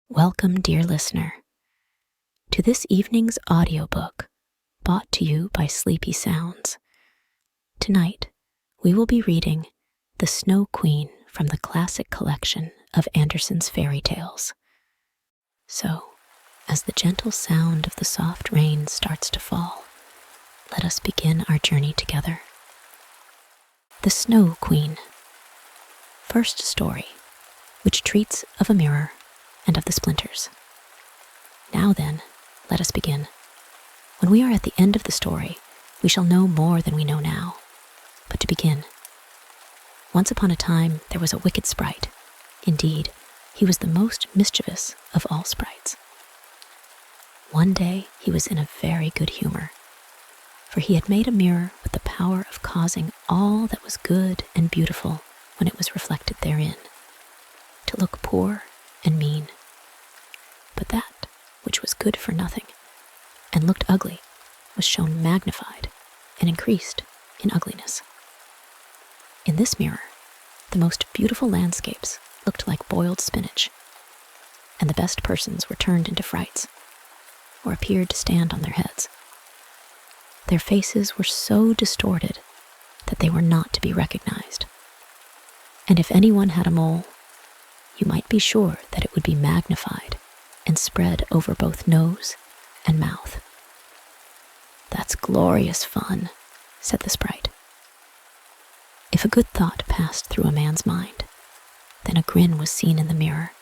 Welcome, dear listener, to this evening's audiobook brought to you by Sleepy Sounds. Tonight, we will be reading The Snow Queen from the classic collection of Andersen's fairy tales. So, as the gentle sound of the soft rain starts to fall, let us begin our journey together. The Snow Queen. First story, which treats of a mirror and of the splinters. Now then, let us begin. When we are at the end of the story, we shall know more than we know now. But to begin, once upon a time there was a wicked sprite. Indeed, he was the most mischievous of all sprites. One day he was in a very good humor, for he had made a mirror with the power of causing all that was good and beautiful when it was reflected therein, to look poor and mean. But that which was good for nothing and looked ugly was shown magnified and increased in ugliness. In this mirror, the most beautiful landscapes looked like boiled spinach, and the best persons were turned into frights, or appeared to stand on their heads. Their faces were so distorted that they were not to be recognized, and if anyone had a mole, you might be sure that it would be magnified and spread over both nose and mouth. "That's glorious fun," said the sprite. If a good thought passed through a man's mind, then a grin was seen in the mirror,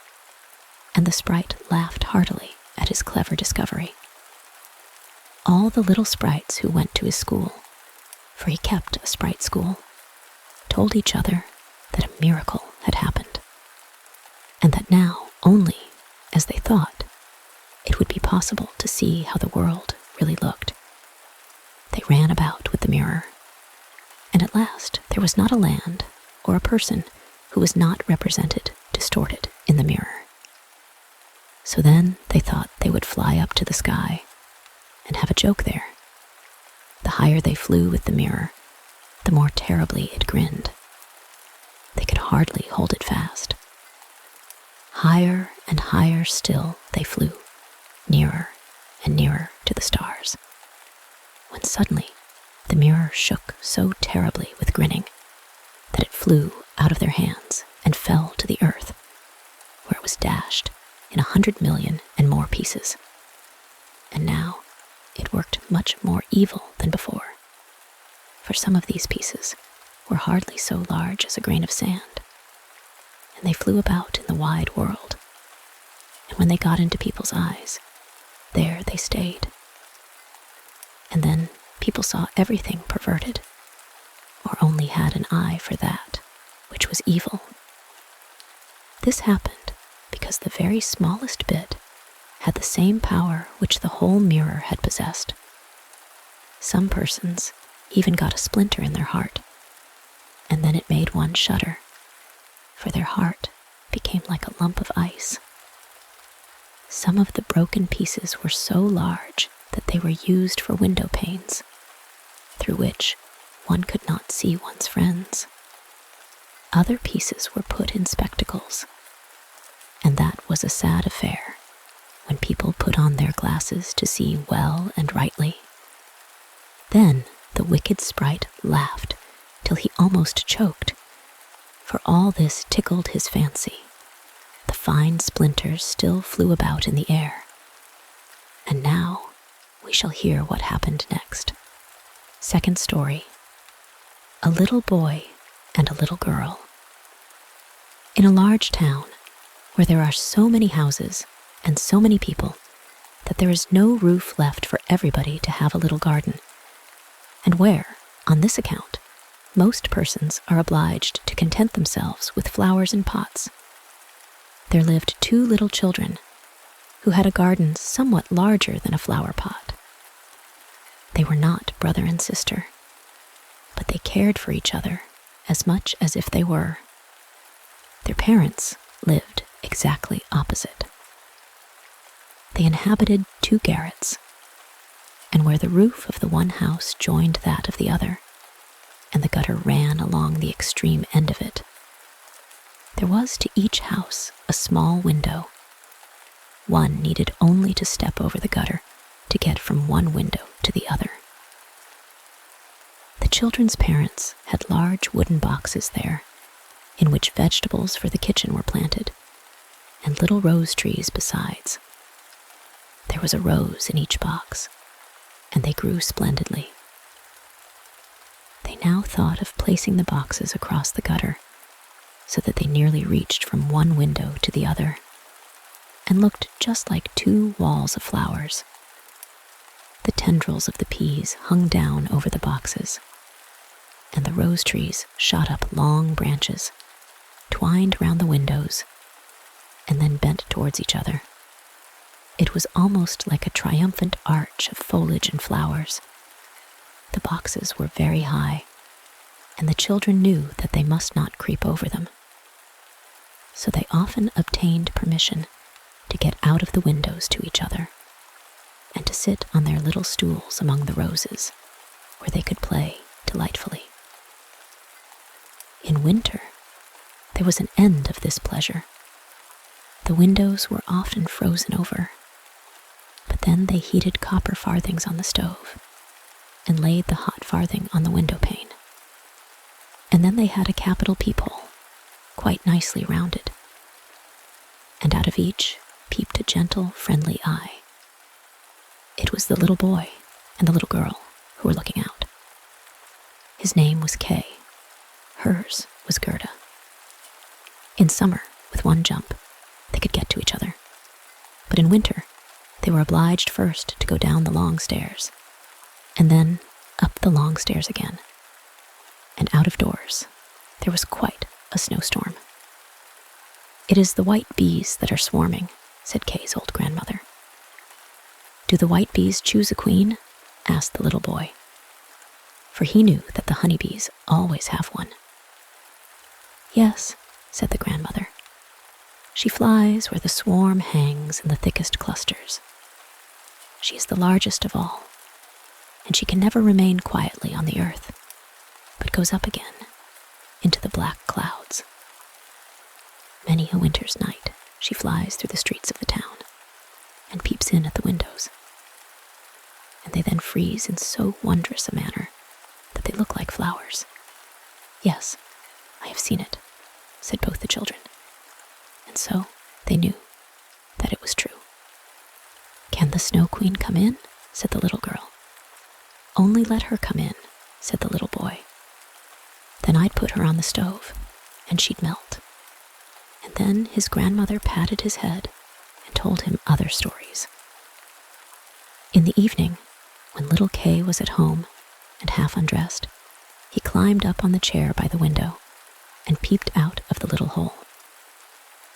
and the sprite laughed heartily at his clever discovery. All the little sprites who went to his school, for he kept a sprite school, told each other that a miracle had happened, and that now only, as they thought, it would be possible to see how the world really looked. They ran about with the mirror, and at last there was not a land or a person who was not represented distorted in the mirror. So then they thought they would fly up to the sky and have a joke there. The higher they flew with the mirror, the more terribly it grinned. They could hardly hold it fast. Higher and higher still they flew, nearer and nearer to the stars, when suddenly the mirror shook so terribly with grinning that it flew out of their hands and fell to the earth, where it was dashed in 100,000,000 and more pieces. And now it worked much more evil than before, for some of these pieces were hardly so large as a grain of sand, and they flew about in the wide world, and when they got into people's eyes, there they stayed. And then people saw everything perverted, or only had an eye for that which was evil. This happened because the very smallest bit had the same power which the whole mirror had possessed. Some persons even got a splinter in their heart, and then it made one shudder, for their heart became like a lump of ice. Some of the broken pieces were so large that they were used for window panes, through which one could not see one's friends. Other pieces were put in spectacles, and that was a sad affair when people put on their glasses to see well and rightly. Then the wicked sprite laughed till he almost choked, for all this tickled his fancy. The fine splinters still flew about in the air. And now we shall hear what happened next. Second story, A Little Boy and a Little Girl. In a large town, where there are so many houses and so many people that there is no roof left for everybody to have a little garden, and where, on this account, most persons are obliged to content themselves with flowers in pots, there lived 2 little children who had a garden somewhat larger than a flower pot. They were not brother and sister, but they cared for each other as much as if they were. Their parents lived exactly opposite. They inhabited 2 garrets, and where the roof of the one house joined that of the other, and the gutter ran along the extreme end of it, there was to each house a small window, one needed only to step over the gutter to get from one window to the other. The children's parents had large wooden boxes there, in which vegetables for the kitchen were planted, and little rose trees besides. There was a rose in each box, and they grew splendidly. They now thought of placing the boxes across the gutter, so that they nearly reached from one window to the other, and looked just like two walls of flowers. The tendrils of the peas hung down over the boxes, and the rose trees shot up long branches, twined round the windows, and then bent towards each other. It was almost like a triumphant arch of foliage and flowers. The boxes were very high, and the children knew that they must not creep over them. So they often obtained permission to get out of the windows to each other, and to sit on their little stools among the roses, where they could play delightfully. In winter, there was an end of this pleasure. The windows were often frozen over, but then they heated copper farthings on the stove and laid the hot farthing on the window pane. And then they had a capital peephole, quite nicely rounded, and out of each peeped a gentle, friendly eye. It was the little boy and the little girl who were looking out. His name was Kay. Hers was Gerda. In summer, with one jump, they could get to each other. But in winter, they were obliged first to go down the long stairs, and then up the long stairs again. And out of doors, there was quite a snowstorm. "It is the white bees that are swarming," said Kay's old grandmother. "Do the white bees choose a queen?" asked the little boy, for he knew that the honeybees always have one. "Yes," said the grandmother. "She flies where the swarm hangs in the thickest clusters. She is the largest of all, and she can never remain quietly on the earth, but goes up again into the black clouds. Many a winter's night she flies through the streets of the town and peeps in at the windows, and they then freeze in so wondrous a manner that they look like flowers. Yes, I have seen it," said both the children, and so they knew that it was true. "Can the Snow Queen come in?" said the little girl. "Only let her come in," said the little boy. "Then I'd put her on the stove, and she'd melt." And then his grandmother patted his head and told him other stories. In the evening, when little Kay was at home and half undressed, he climbed up on the chair by the window and peeped out of the little hole.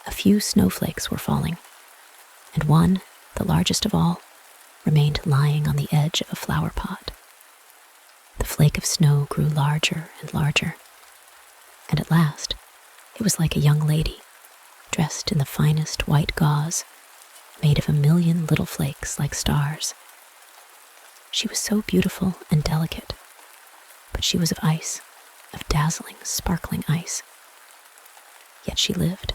A few snowflakes were falling, and one, the largest of all, remained lying on the edge of a flower pot. The flake of snow grew larger and larger, and at last it was like a young lady, dressed in the finest white gauze, made of a million little flakes like stars. She was so beautiful and delicate, but she was of ice, of dazzling, sparkling ice. Yet she lived.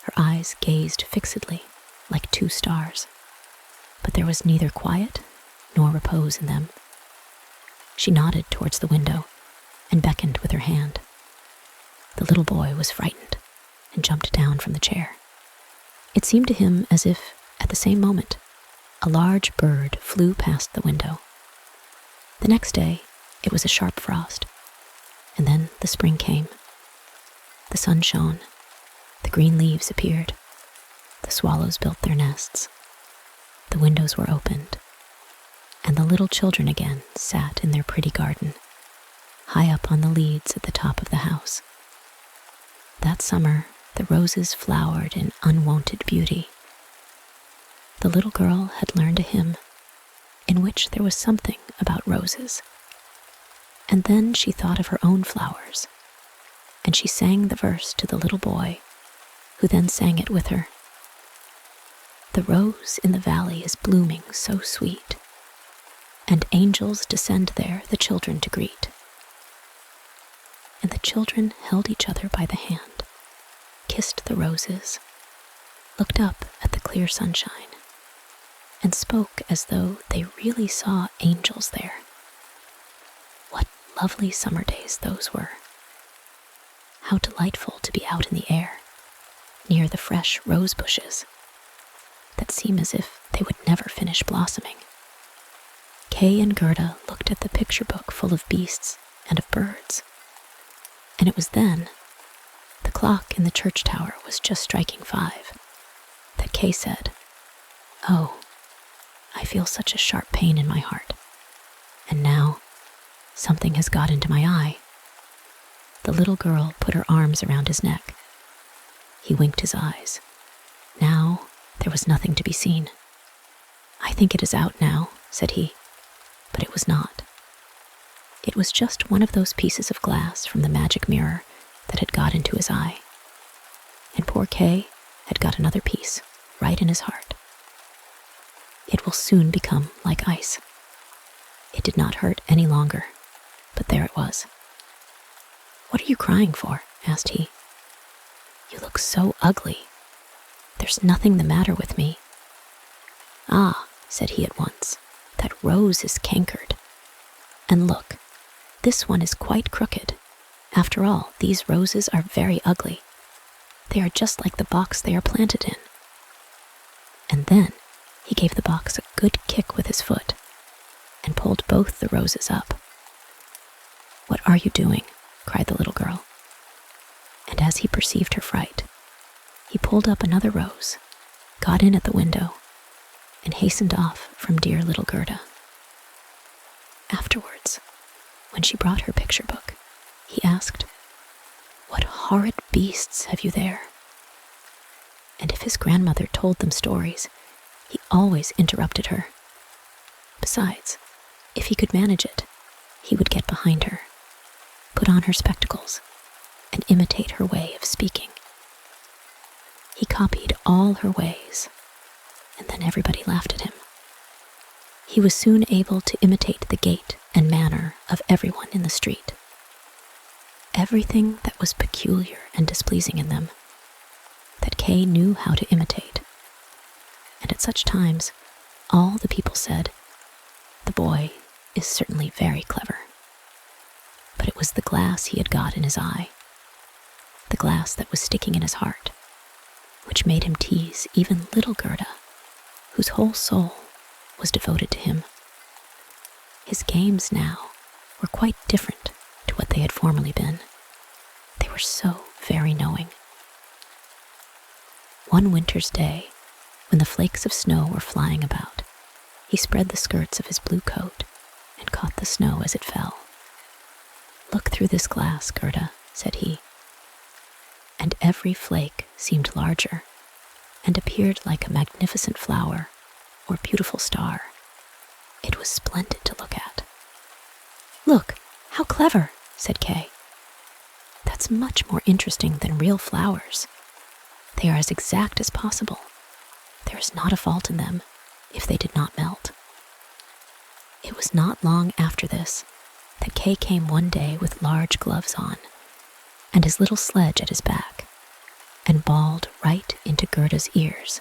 Her eyes gazed fixedly, like two stars, but there was neither quiet nor repose in them. She nodded towards the window and beckoned with her hand. The little boy was frightened and jumped down from the chair. It seemed to him as if, at the same moment, a large bird flew past the window. The next day, it was a sharp frost, and then the spring came. The sun shone, the green leaves appeared, the swallows built their nests, the windows were opened, and the little children again sat in their pretty garden, high up on the leads at the top of the house. That summer, the roses flowered in unwonted beauty. The little girl had learned a hymn in which there was something about roses. And then she thought of her own flowers, and she sang the verse to the little boy, who then sang it with her. "The rose in the valley is blooming so sweet, and angels descend there the children to greet." And the children held each other by the hand, kissed the roses, looked up at the clear clear sunshine and spoke as though they really saw angels there. What lovely summer days those were. How delightful to be out in the air, near the fresh rose bushes that seem as if they would never finish blossoming. Kay and Gerda looked at the picture book full of beasts and of birds, and it was then, the clock in the church tower was just striking 5, that Kay said, "Oh, I feel such a sharp pain in my heart, and now something has got into my eye." The little girl put her arms around his neck. He winked his eyes. Now there was nothing to be seen. "I think it is out now," said he, but it was not. It was just one of those pieces of glass from the magic mirror that had got into his eye. And poor Kay had got another piece right in his heart. It will soon become like ice. It did not hurt any longer, but there it was. "What are you crying for?" asked he. "You look so ugly. There's nothing the matter with me." "Ah," said he at once, "that rose is cankered. And look, this one is quite crooked. After all, these roses are very ugly. They are just like the box they are planted in." And then he gave the box a good kick with his foot and pulled both the roses up. "What are you doing?" cried the little girl. And as he perceived her fright, he pulled up another rose, got in at the window, and hastened off from dear little Gerda. Afterwards, when she brought her picture book, he asked, "What horrid beasts have you there?" And if his grandmother told them stories, he always interrupted her. Besides, if he could manage it, he would get behind her, put on her spectacles, and imitate her way of speaking. He copied all her ways, and then everybody laughed at him. He was soon able to imitate the gait and manner of everyone in the street. Everything that was peculiar and displeasing in them, that Kay knew how to imitate. And at such times, all the people said, "The boy is certainly very clever." But it was the glass he had got in his eye, the glass that was sticking in his heart, which made him tease even little Gerda, whose whole soul was devoted to him. His games now were quite different to what they had formerly been. They were so very knowing. One winter's day, when the flakes of snow were flying about, he spread the skirts of his blue coat and caught the snow as it fell. "Look through this glass, Gerda," said he. And every flake seemed larger and appeared like a magnificent flower or beautiful star. It was splendid to look at. "Look, how clever," said Kay. "That's much more interesting than real flowers. They are as exact as possible. There is not a fault in them, if they did not melt." It was not long after this that Kay came one day with large gloves on and his little sledge at his back, and bawled right into Gerda's ears,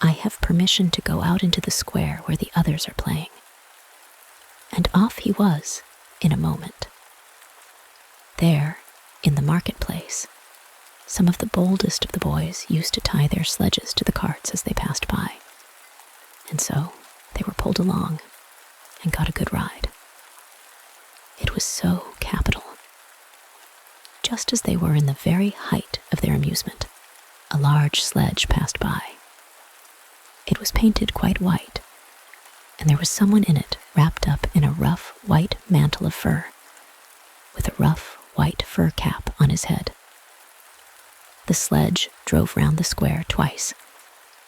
"I have permission to go out into the square where the others are playing." And off he was in a moment. There, in the marketplace, some of the boldest of the boys used to tie their sledges to the carts as they passed by, and so they were pulled along and got a good ride. It was so capital. Just as they were in the very height of their amusement, a large sledge passed by. It was painted quite white, and there was someone in it wrapped up in a rough white mantle of fur, with a rough white fur cap on his head. The sledge drove round the square twice,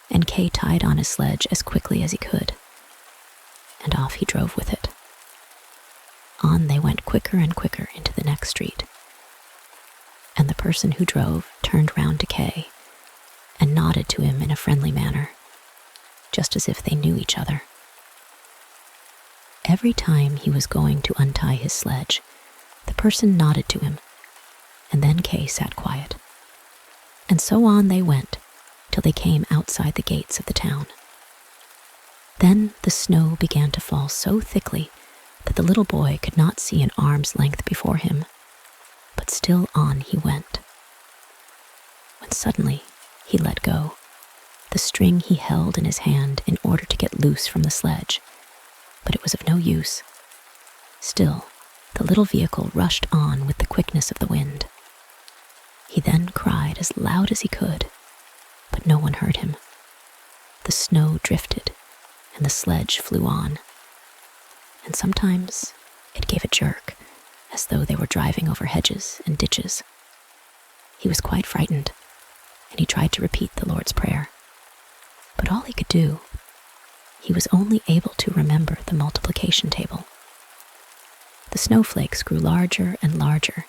and Kay tied on his sledge as quickly as he could, and off he drove with it. On they went quicker and quicker into the next street, and the person who drove turned round to Kay and nodded to him in a friendly manner, just as if they knew each other. Every time he was going to untie his sledge, the person nodded to him, and then Kay sat quiet. And so on they went, till they came outside the gates of the town. Then the snow began to fall so thickly that the little boy could not see an arm's length before him, but still on he went. When suddenly he let go, the string he held in his hand in order to get loose from the sledge, but it was of no use. Still, the little vehicle rushed on with the quickness of the wind. He then cried as loud as he could, but no one heard him. The snow drifted, and the sledge flew on. And sometimes it gave a jerk, as though they were driving over hedges and ditches. He was quite frightened, and he tried to repeat the Lord's Prayer. But all he could do, he was only able to remember the multiplication table. The snowflakes grew larger and larger,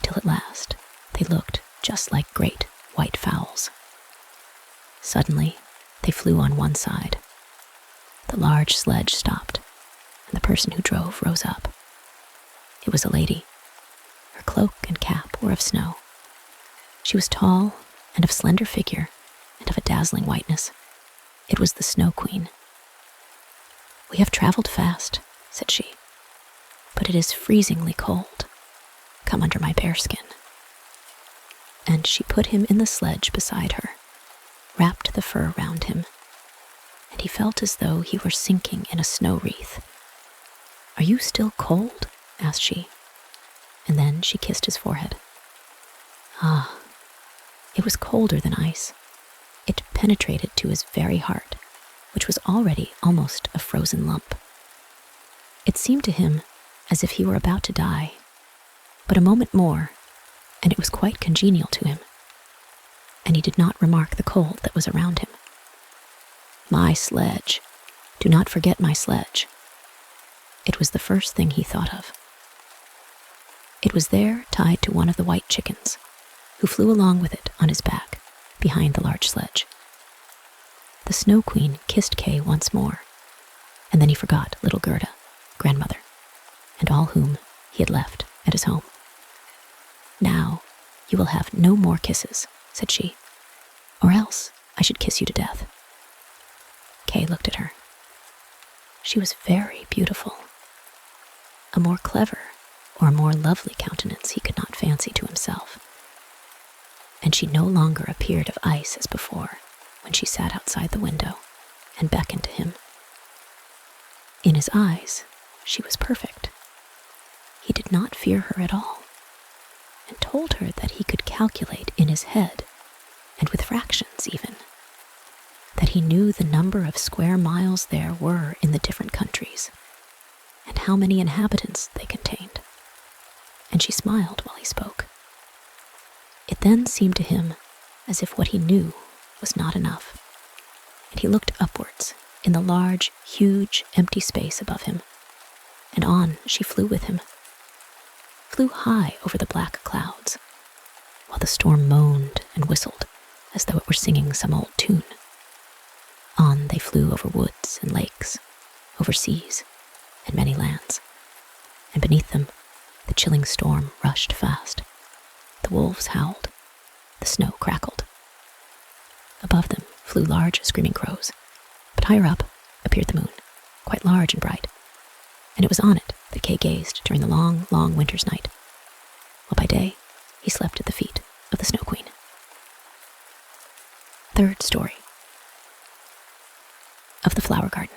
till at last they looked just like great white fowls. Suddenly, they flew on one side. The large sledge stopped, and the person who drove rose up. It was a lady. Her cloak and cap were of snow. She was tall and of slender figure and of a dazzling whiteness. It was the Snow Queen. "We have traveled fast," said she, "but it is freezingly cold. Come under my bearskin." And she put him in the sledge beside her, wrapped the fur round him, and he felt as though he were sinking in a snow wreath. "Are you still cold?" asked she, and then she kissed his forehead. Ah, it was colder than ice. It penetrated to his very heart, which was already almost a frozen lump. It seemed to him as if he were about to die, but a moment more, and it was quite congenial to him, and he did not remark the cold that was around him. My sledge. Do not forget my sledge. It was the first thing he thought of. It was there tied to one of the white chickens, who flew along with it on his back, behind the large sledge. The Snow Queen kissed Kay once more, and then he forgot little Gerda, grandmother, and all whom he had left at his home. "Now you will have no more kisses," said she, "or else I should kiss you to death." Kay looked at her. She was very beautiful. A more clever or a more lovely countenance he could not fancy to himself. And she no longer appeared of ice as before, when she sat outside the window and beckoned to him. In his eyes, she was perfect. He did not fear her at all, and told her that he could calculate in his head, and with fractions even, that he knew the number of square miles there were in the different countries, and how many inhabitants they contained. And she smiled while he spoke. It then seemed to him as if what he knew was not enough, and he looked upwards in the large, huge, empty space above him, and on she flew with him, flew high over the black clouds, while the storm moaned and whistled as though it were singing some old tune. On they flew over woods and lakes, over seas and many lands, and beneath them the chilling storm rushed fast. The wolves howled, the snow crackled. Above them flew large screaming crows, but higher up appeared the moon, quite large and bright, and it was on it that Kay gazed during the long, long winter's night, while by day he slept at the feet of the Snow Queen. Third story. Of the Flower Garden,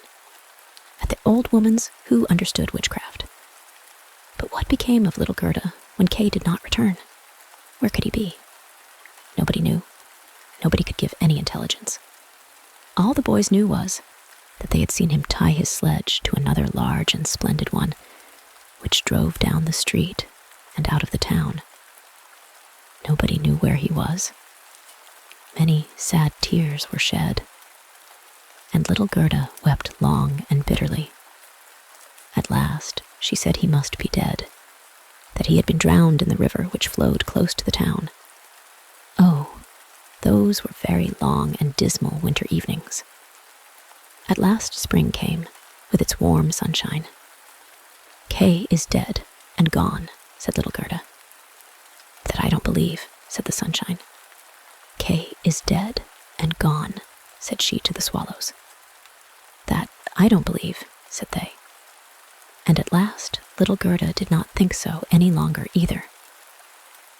at the old woman's who understood witchcraft. But what became of little Gerda when Kay did not return? Where could he be? Nobody knew. Nobody could give any intelligence. All the boys knew was that they had seen him tie his sledge to another large and splendid one, which drove down the street and out of the town. Nobody knew where he was. Many sad tears were shed, and little Gerda wept long and bitterly. At last she said he must be dead, that he had been drowned in the river which flowed close to the town. Oh, those were very long and dismal winter evenings. At last spring came, with its warm sunshine. "Kay is dead and gone," said little Gerda. "That I don't believe," said the sunshine. "Kay is dead and gone," said she to the swallows. "That I don't believe," said they. And at last little Gerda did not think so any longer either.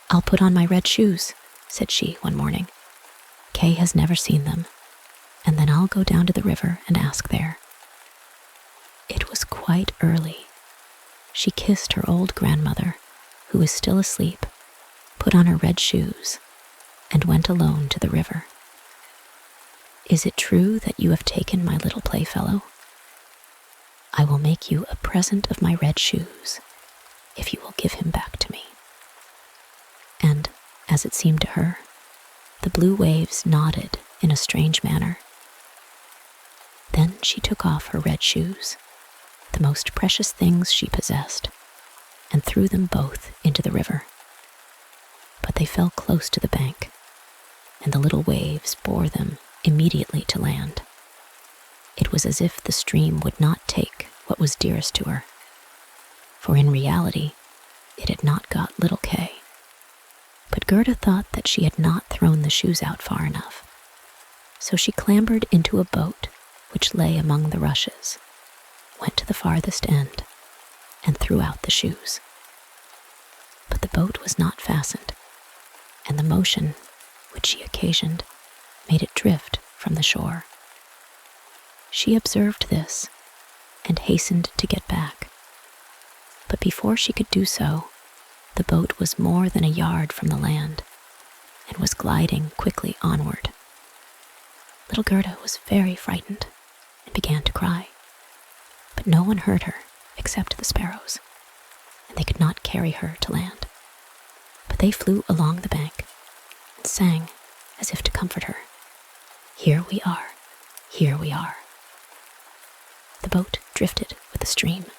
"I'll put on my red shoes," said she one morning. "Kay has never seen them, and then I'll go down to the river and ask there." It was quite early. She kissed her old grandmother, who was still asleep, put on her red shoes, and went alone to the river. "Is it true that you have taken my little playfellow? I will make you a present of my red shoes, if you will give him back to me." And, as it seemed to her, the blue waves nodded in a strange manner. Then she took off her red shoes, the most precious things she possessed, and threw them both into the river. But they fell close to the bank, and the little waves bore them immediately to land. It was as if the stream would not take what was dearest to her, for in reality it had not got little Kay. But Gerda thought that she had not thrown the shoes out far enough, so she clambered into a boat which lay among the rushes, went to the farthest end, and threw out the shoes. But the boat was not fastened, and the motion which she occasioned made it drift from the shore. She observed this and hastened to get back. But before she could do so, the boat was more than a yard from the land and was gliding quickly onward. Little Gerda was very frightened and began to cry, but no one heard her except the sparrows, and they could not carry her to land. But they flew along the bank and sang as if to comfort her, "Here we are, here we are." The boat drifted with the stream.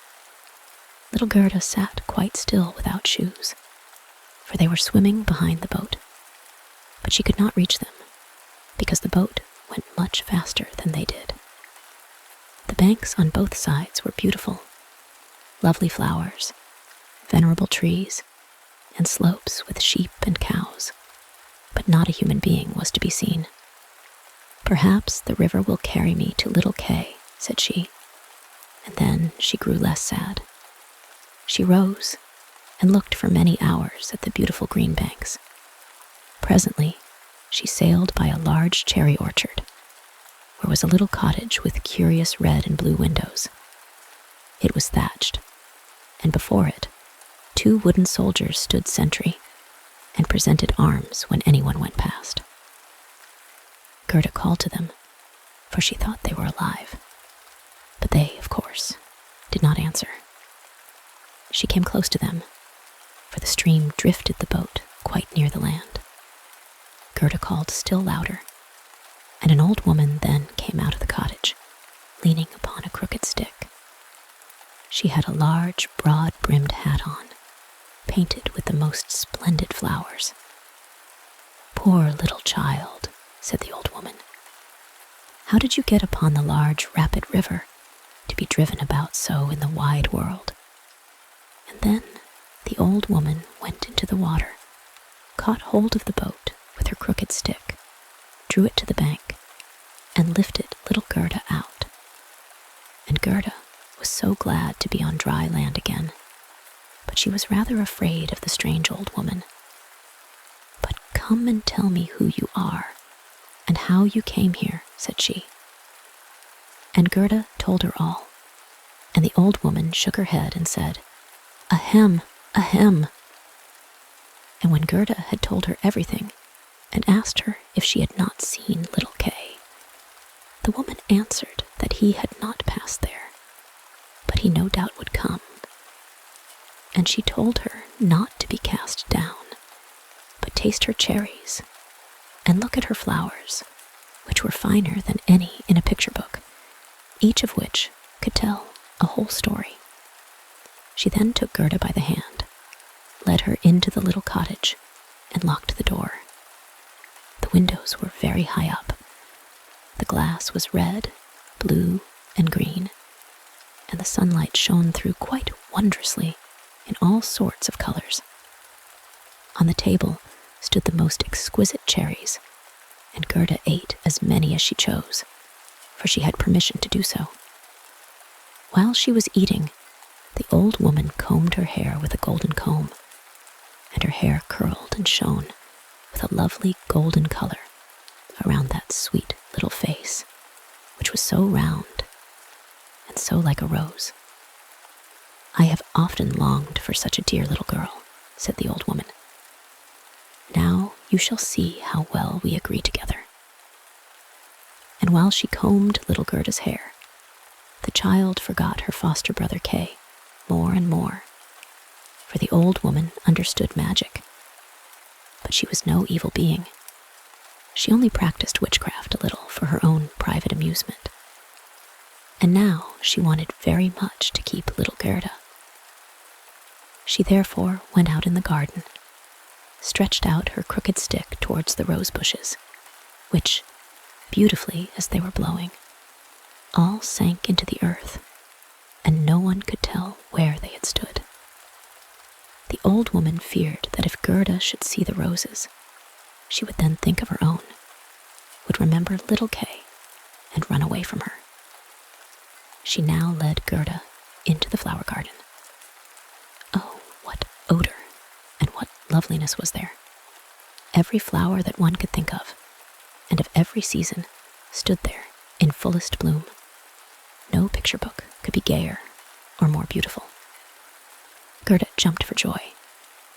Little Gerda sat quite still without shoes, for they were swimming behind the boat, but she could not reach them, because the boat went much faster than they did. The banks on both sides were beautiful, lovely flowers, venerable trees, and slopes with sheep and cows, but not a human being was to be seen. "Perhaps the river will carry me to little Kay," said she, and then she grew less sad. She rose and looked for many hours at the beautiful green banks. Presently, she sailed by a large cherry orchard, where was a little cottage with curious red and blue windows. It was thatched, and before it, 2 wooden soldiers stood sentry and presented arms when anyone went past. Gerda called to them, for she thought they were alive, but they, of course, did not answer. She came close to them, for the stream drifted the boat quite near the land. Gerda called still louder, and an old woman then came out of the cottage, leaning upon a crooked stick. She had a large, broad-brimmed hat on, painted with the most splendid flowers. "Poor little child," said the old woman. "How did you get upon the large, rapid river, to be driven about so in the wide world?" And then the old woman went into the water, caught hold of the boat with her crooked stick, drew it to the bank, and lifted little Gerda out. And Gerda was so glad to be on dry land again, but she was rather afraid of the strange old woman. "But come and tell me who you are, and how you came here," said she. And Gerda told her all, and the old woman shook her head and said, "Ahem, ahem." And when Gerda had told her everything, and asked her if she had not seen little Kay, the woman answered that he had not passed there, but he no doubt would come. And she told her not to be cast down, but taste her cherries, and look at her flowers, which were finer than any in a picture book, each of which could tell a whole story. She then took Gerda by the hand, led her into the little cottage, and locked the door. The windows were very high up. The glass was red, blue, and green, and the sunlight shone through quite wondrously in all sorts of colors. On the table stood the most exquisite cherries, and Gerda ate as many as she chose, for she had permission to do so. While she was eating, the old woman combed her hair with a golden comb, and her hair curled and shone with a lovely golden color around that sweet little face, which was so round and so like a rose. "I have often longed for such a dear little girl," said the old woman. "Now you shall see how well we agree together." And while she combed little Gerda's hair, the child forgot her foster brother Kay more and more, for the old woman understood magic. But she was no evil being. She only practiced witchcraft a little for her own private amusement. And now she wanted very much to keep little Gerda. She therefore went out in the garden, stretched out her crooked stick towards the rose bushes, which, beautifully as they were blowing, all sank into the earth, and no one could tell where they had stood. The old woman feared that if Gerda should see the roses, she would then think of her own, would remember little Kay, and run away from her. She now led Gerda into the flower garden. Oh, what odor and what loveliness was there! Every flower that one could think of, and of every season, stood there in fullest bloom. No picture book could be gayer or more beautiful. Gerda jumped for joy,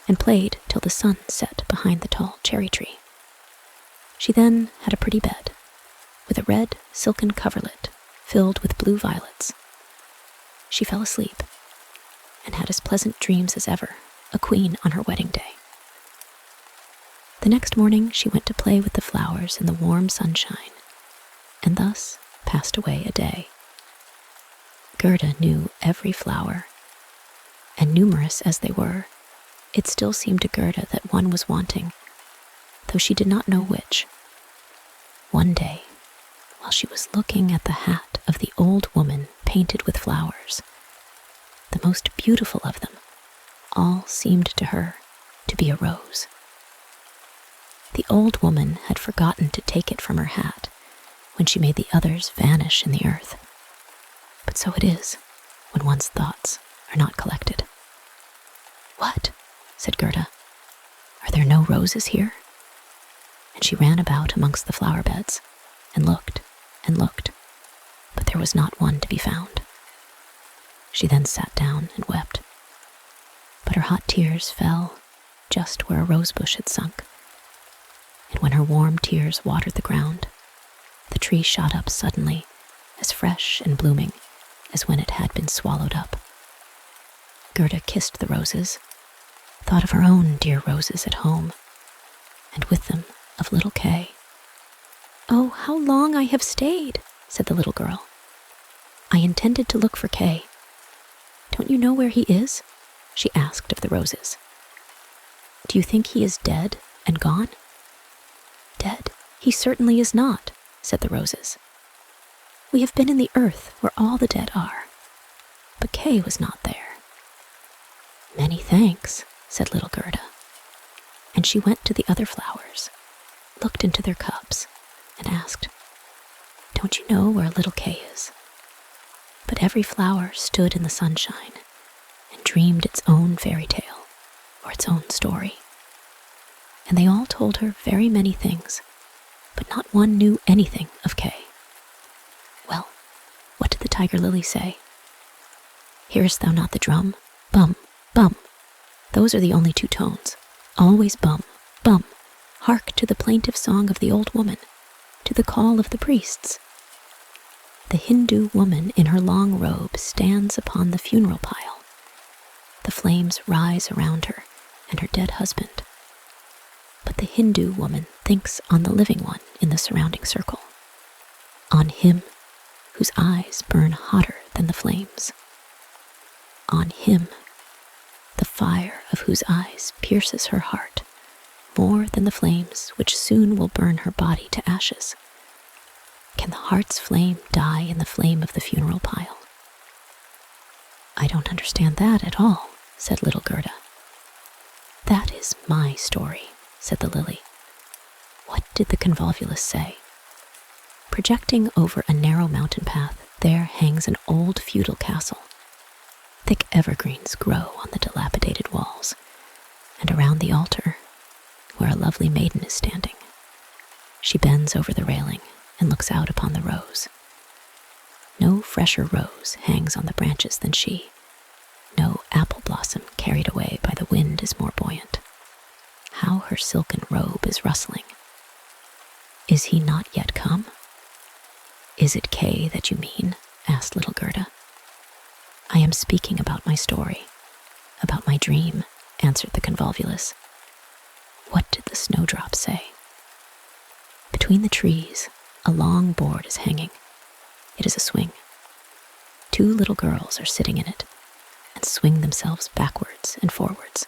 and played till the sun set behind the tall cherry tree. She then had a pretty bed, with a red silken coverlet filled with blue violets. She fell asleep, and had as pleasant dreams as ever, a queen on her wedding day. The next morning she went to play with the flowers in the warm sunshine, and thus passed away a day. Gerda knew every flower, and numerous as they were, it still seemed to Gerda that one was wanting, though she did not know which. One day, while she was looking at the hat of the old woman painted with flowers, the most beautiful of them all seemed to her to be a rose. The old woman had forgotten to take it from her hat when she made the others vanish in the earth. But so it is when one's thoughts are not collected. "What?" said Gerda. "Are there no roses here?" And she ran about amongst the flower beds and looked, but there was not one to be found. She then sat down and wept, but her hot tears fell just where a rosebush had sunk, and when her warm tears watered the ground, the tree shot up suddenly, as fresh and blooming as when it had been swallowed up. Gerda kissed the roses, thought of her own dear roses at home, and with them of little Kay. "Oh, how long I have stayed," said the little girl. "I intended to look for Kay. Don't you know where he is?" she asked of the roses. "Do you think he is dead and gone?" "Dead? He certainly is not," said the roses. "We have been in the earth where all the dead are, but Kay was not there." "Many thanks," said little Gerda, and she went to the other flowers, looked into their cups, and asked, "Don't you know where little Kay is?" But every flower stood in the sunshine and dreamed its own fairy tale or its own story. And they all told her very many things, but not one knew anything of Kay. Well, what did the tiger lily say? "Hearest thou not the drum? Bum, bum." Those are the only two tones. Always bum, bum. Hark to the plaintive song of the old woman, to the call of the priests. The Hindu woman in her long robe stands upon the funeral pile. The flames rise around her and her dead husband. But the Hindu woman thinks on the living one in the surrounding circle, on him whose eyes burn hotter than the flames, on him, the fire of whose eyes pierces her heart more than the flames which soon will burn her body to ashes. Can the heart's flame die in the flame of the funeral pile? "I don't understand that at all," said little Gerda. "That is my story," said the lily. What did the convolvulus say? Projecting over a narrow mountain path, there hangs an old feudal castle. Thick evergreens grow on the dilapidated walls, and around the altar, where a lovely maiden is standing. She bends over the railing and looks out upon the rose. No fresher rose hangs on the branches than she. No apple blossom carried away by the wind is more buoyant. How her silken robe is rustling. Is he not yet come? Is it Kay that you mean? Asked little Gerda. I am speaking about my story, about my dream, answered the convolvulus. What did the snowdrop say? Between the trees, a long board is hanging. It is a swing. 2 little girls are sitting in it and swing themselves backwards and forwards.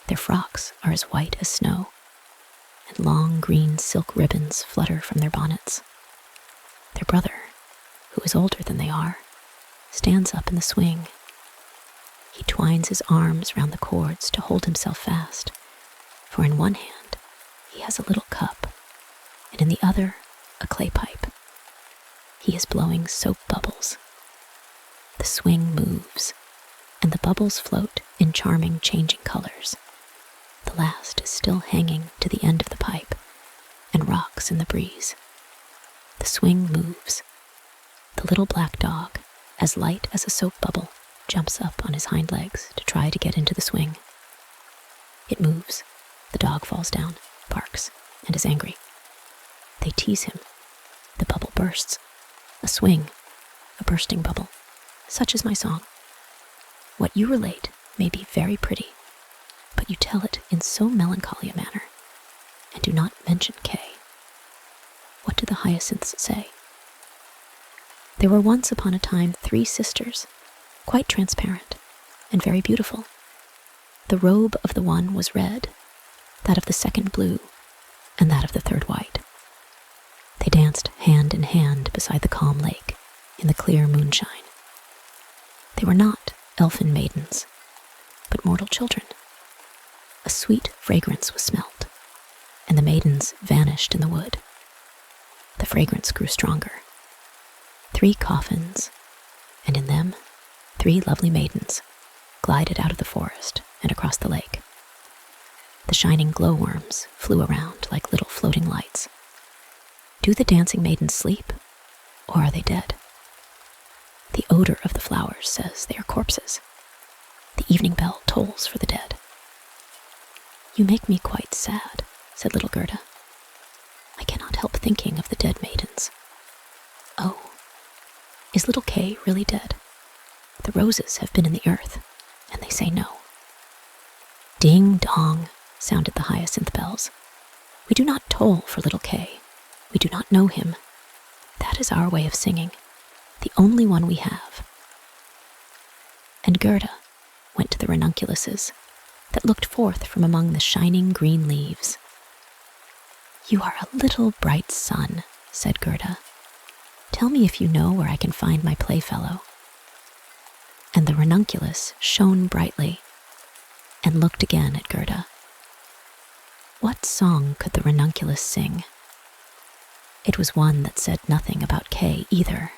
Their frocks are as white as snow, and long green silk ribbons flutter from their bonnets. Their brother, who is older than they are, stands up in the swing. He twines his arms round the cords to hold himself fast, for in one hand he has a little cup, and in the other a clay pipe. He is blowing soap bubbles. The swing moves, and the bubbles float in charming changing colors. The last is still hanging to the end of the pipe and rocks in the breeze. The swing moves. The little black dog, as light as a soap bubble, jumps up on his hind legs to try to get into the swing. It moves. The dog falls down, barks, and is angry. They tease him. The bubble bursts. A swing, a bursting bubble. Such is my song. What you relate may be very pretty, but you tell it in so melancholy a manner, and do not mention Kay. What do the hyacinths say? There were once upon a time 3 sisters, quite transparent and very beautiful. The robe of the one was red, that of the second blue, and that of the third white. They danced hand in hand beside the calm lake in the clear moonshine. They were not elfin maidens, but mortal children. A sweet fragrance was smelt, and the maidens vanished in the wood. The fragrance grew stronger. 3 coffins, and in them 3 lovely maidens glided out of the forest and across the lake. The shining glowworms flew around like little floating lights. Do the dancing maidens sleep, or are they dead? The odor of the flowers says they are corpses. The evening bell tolls for the dead. You make me quite sad, said little Gerda. I cannot help thinking of the dead maidens. Oh, is little Kay really dead? The roses have been in the earth, and they say no. Ding dong, sounded the hyacinth bells. We do not toll for little Kay. We do not know him. That is our way of singing, the only one we have. And Gerda went to the ranunculuses that looked forth from among the shining green leaves. You are a little bright sun, said Gerda. Tell me if you know where I can find my playfellow. And the ranunculus shone brightly and looked again at Gerda. What song could the ranunculus sing? It was one that said nothing about Kay either.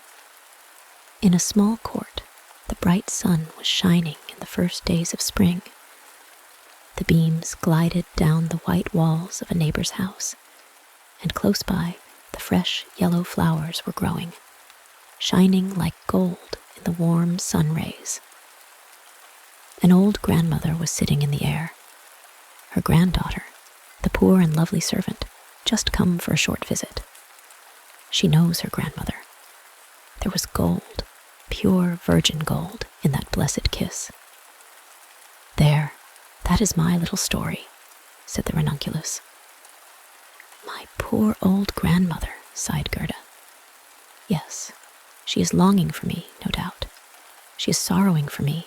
In a small court, the bright sun was shining in the first days of spring. The beams glided down the white walls of a neighbor's house, and close by, the fresh yellow flowers were growing, shining like gold in the warm sun rays. An old grandmother was sitting in the air. Her granddaughter, the poor and lovely servant, just come for a short visit. She knows her grandmother. There was gold, pure virgin gold, in that blessed kiss. There, that is my little story, said the ranunculus. My poor old grandmother, sighed Gerda. Yes, she is longing for me, no doubt. She is sorrowing for me,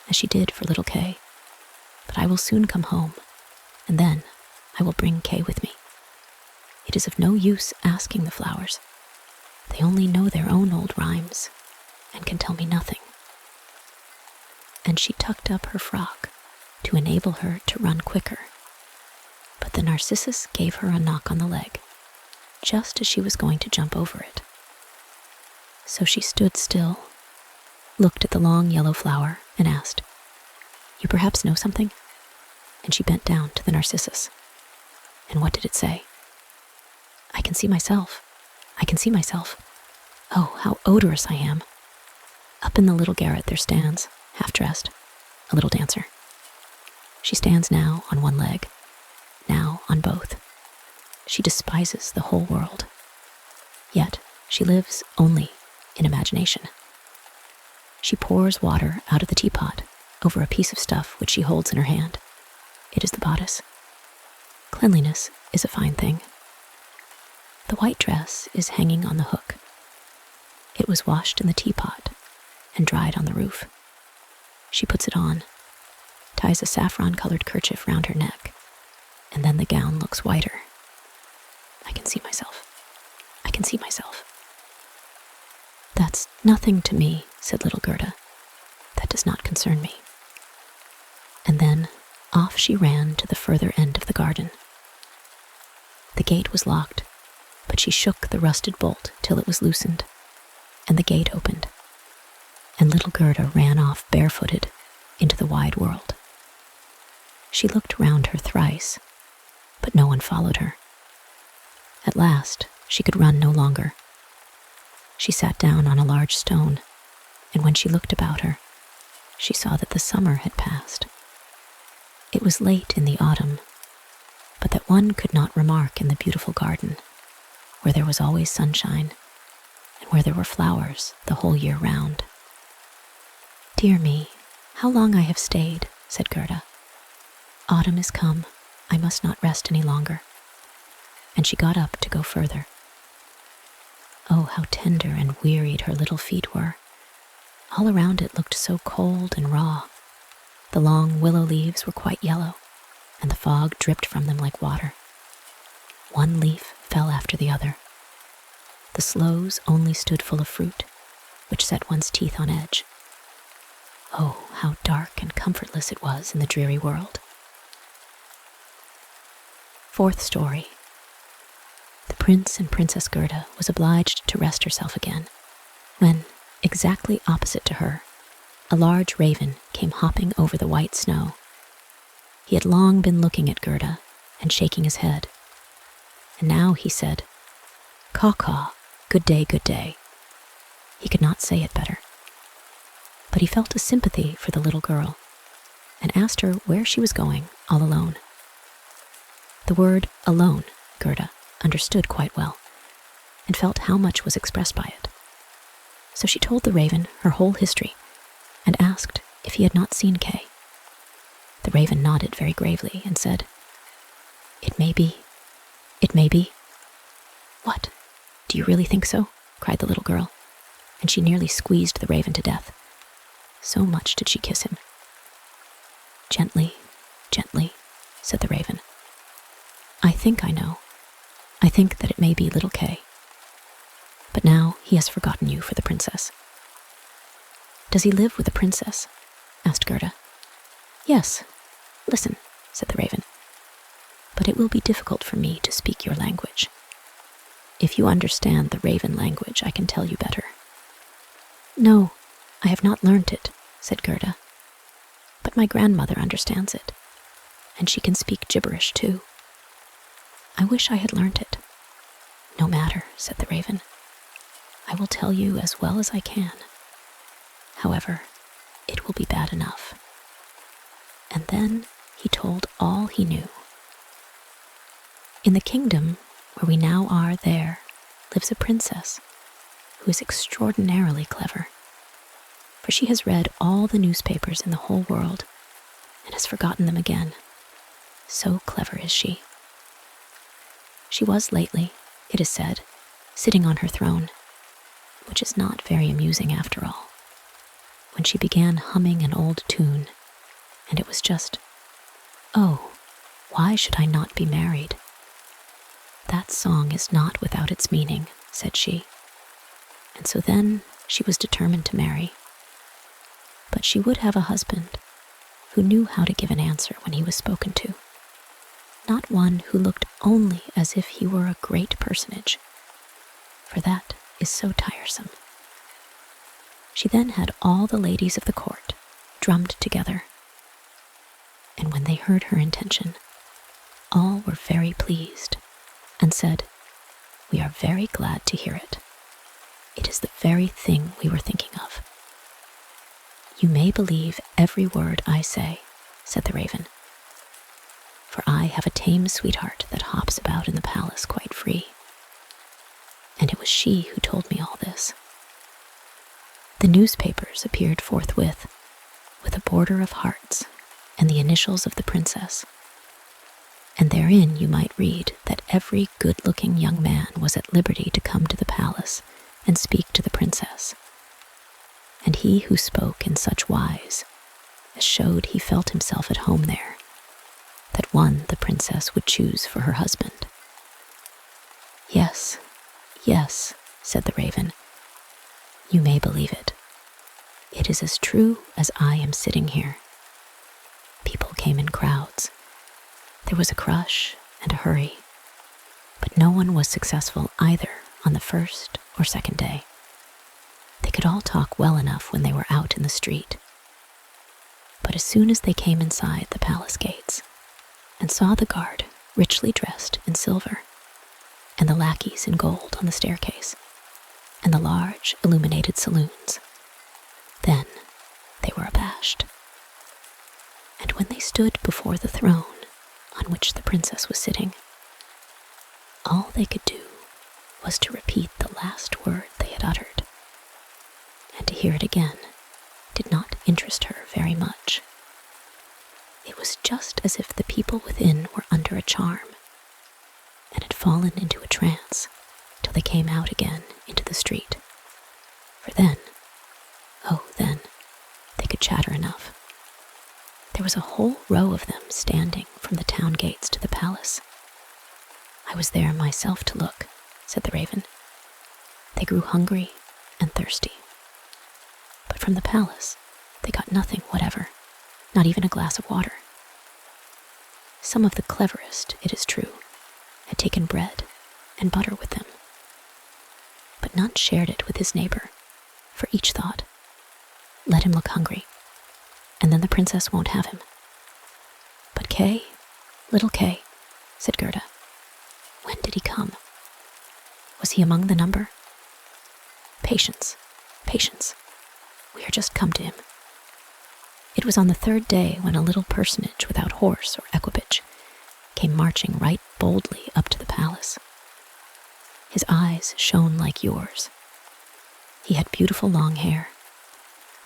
as she did for little Kay. But I will soon come home, and then I will bring Kay with me. It is of no use asking the flowers. They only know their own old rhymes, and can tell me nothing. And she tucked up her frock to enable her to run quicker. But the narcissus gave her a knock on the leg, just as she was going to jump over it. So she stood still, looked at the long yellow flower, and asked, "You perhaps know something?" And she bent down to the narcissus. And what did it say? "I can see myself. I can see myself. Oh, how odorous I am." Up in the little garret there stands, half-dressed, a little dancer. She stands now on one leg, now on both. She despises the whole world. Yet she lives only in imagination. She pours water out of the teapot over a piece of stuff which she holds in her hand. It is the bodice. Cleanliness is a fine thing. The white dress is hanging on the hook. It was washed in the teapot and dried on the roof. She puts it on, ties a saffron-colored kerchief round her neck, and then the gown looks whiter. I can see myself. I can see myself. "That's nothing to me," said little Gerda. "That does not concern me." And then off she ran to the further end of the garden. The gate was locked, but she shook the rusted bolt till it was loosened, and the gate opened, and little Gerda ran off barefooted into the wide world. She looked round her thrice, but no one followed her. At last she could run no longer. She sat down on a large stone, and when she looked about her, she saw that the summer had passed. It was late in the autumn, but that one could not remark in the beautiful garden, where there was always sunshine, and where there were flowers the whole year round. "Dear me, how long I have stayed," said Gerda. "Autumn is come, I must not rest any longer." And she got up to go further. Oh, how tender and wearied her little feet were. All around it looked so cold and raw. The long willow leaves were quite yellow, and the fog dripped from them like water. One leaf fell after the other. The sloes only stood full of fruit, which set one's teeth on edge. Oh, how dark and comfortless it was in the dreary world. Fourth story. The Prince and Princess Gerda was obliged to rest herself again, when, exactly opposite to her, a large raven came hopping over the white snow. He had long been looking at Gerda and shaking his head, and now he said, "Caw-caw, good day, good day." He could not say it better. But he felt a sympathy for the little girl, and asked her where she was going all alone. The word alone, Gerda understood quite well, and felt how much was expressed by it. So she told the raven her whole history, and asked if he had not seen Kay. The raven nodded very gravely and said, "It may be. It may be." "What? Do you really think so?" cried the little girl, and she nearly squeezed the raven to death. So much did she kiss him. "Gently, gently," said the raven. "I think I know. I think that it may be little Kay. But now he has forgotten you for the princess." "Does he live with a princess?" asked Gerda. "Yes. Listen," said the raven. "But it will be difficult for me to speak your language. If you understand the raven language, I can tell you better." "No, I have not learnt it," said Gerda. "But my grandmother understands it, and she can speak gibberish too. I wish I had learnt it." "No matter," said the raven. "I will tell you as well as I can. However, it will be bad enough." And then he told all he knew. In the kingdom where we now are, there lives a princess who is extraordinarily clever, for she has read all the newspapers in the whole world and has forgotten them again. So clever is she. She was lately, it is said, sitting on her throne, which is not very amusing after all, when she began humming an old tune, and it was just, "Oh, why should I not be married? That song is not without its meaning," said she. And so then she was determined to marry. But she would have a husband who knew how to give an answer when he was spoken to. not one who looked only as if he were a great personage, for that is so tiresome. She then had all the ladies of the court drummed together, and when they heard her intention, all were very pleased and said, "We are very glad to hear it. It is the very thing we were thinking of." "You may believe every word I say," said the raven, "for I have a tame sweetheart that hops about in the palace quite free. And it was she who told me all this." The newspapers appeared forthwith, with a border of hearts and the initials of the princess, and therein you might read that every good-looking young man was at liberty to come to the palace and speak to the princess, and he who spoke in such wise as showed he felt himself at home there, that one the princess would choose for her husband. "Yes, yes," said the raven, "you may believe it. It is as true as I am sitting here." People came in crowds. There was a crush and a hurry, but no one was successful either on the first or second day. They could all talk well enough when they were out in the street. But as soon as they came inside the palace gates and saw the guard richly dressed in silver, and the lackeys in gold on the staircase, and the large illuminated saloons, then they were abashed. And when they stood before the throne on which the princess was sitting, all they could do was to repeat the last word they had uttered, and to hear it again did not interest her very much. It was just as if the people within were under a charm, and had fallen into a trance till they came out again into the street. For then, oh then, they could chatter enough. There was a whole row of them standing from the town gates to the palace. "I was there myself to look," said the raven. "They grew hungry and thirsty. But from the palace they got nothing whatever, not even a glass of water. Some of the cleverest, it is true, had taken bread and butter with them, but none shared it with his neighbor, for each thought, 'Let him look hungry, and then the princess won't have him.' But Kay, little Kay," said Gerda, "when did he come? Was he among the number? Patience, patience, we are just come to him. It was on the third day when a little personage without horse or equipage came marching right boldly up to the palace. His eyes shone like yours. He had beautiful long hair,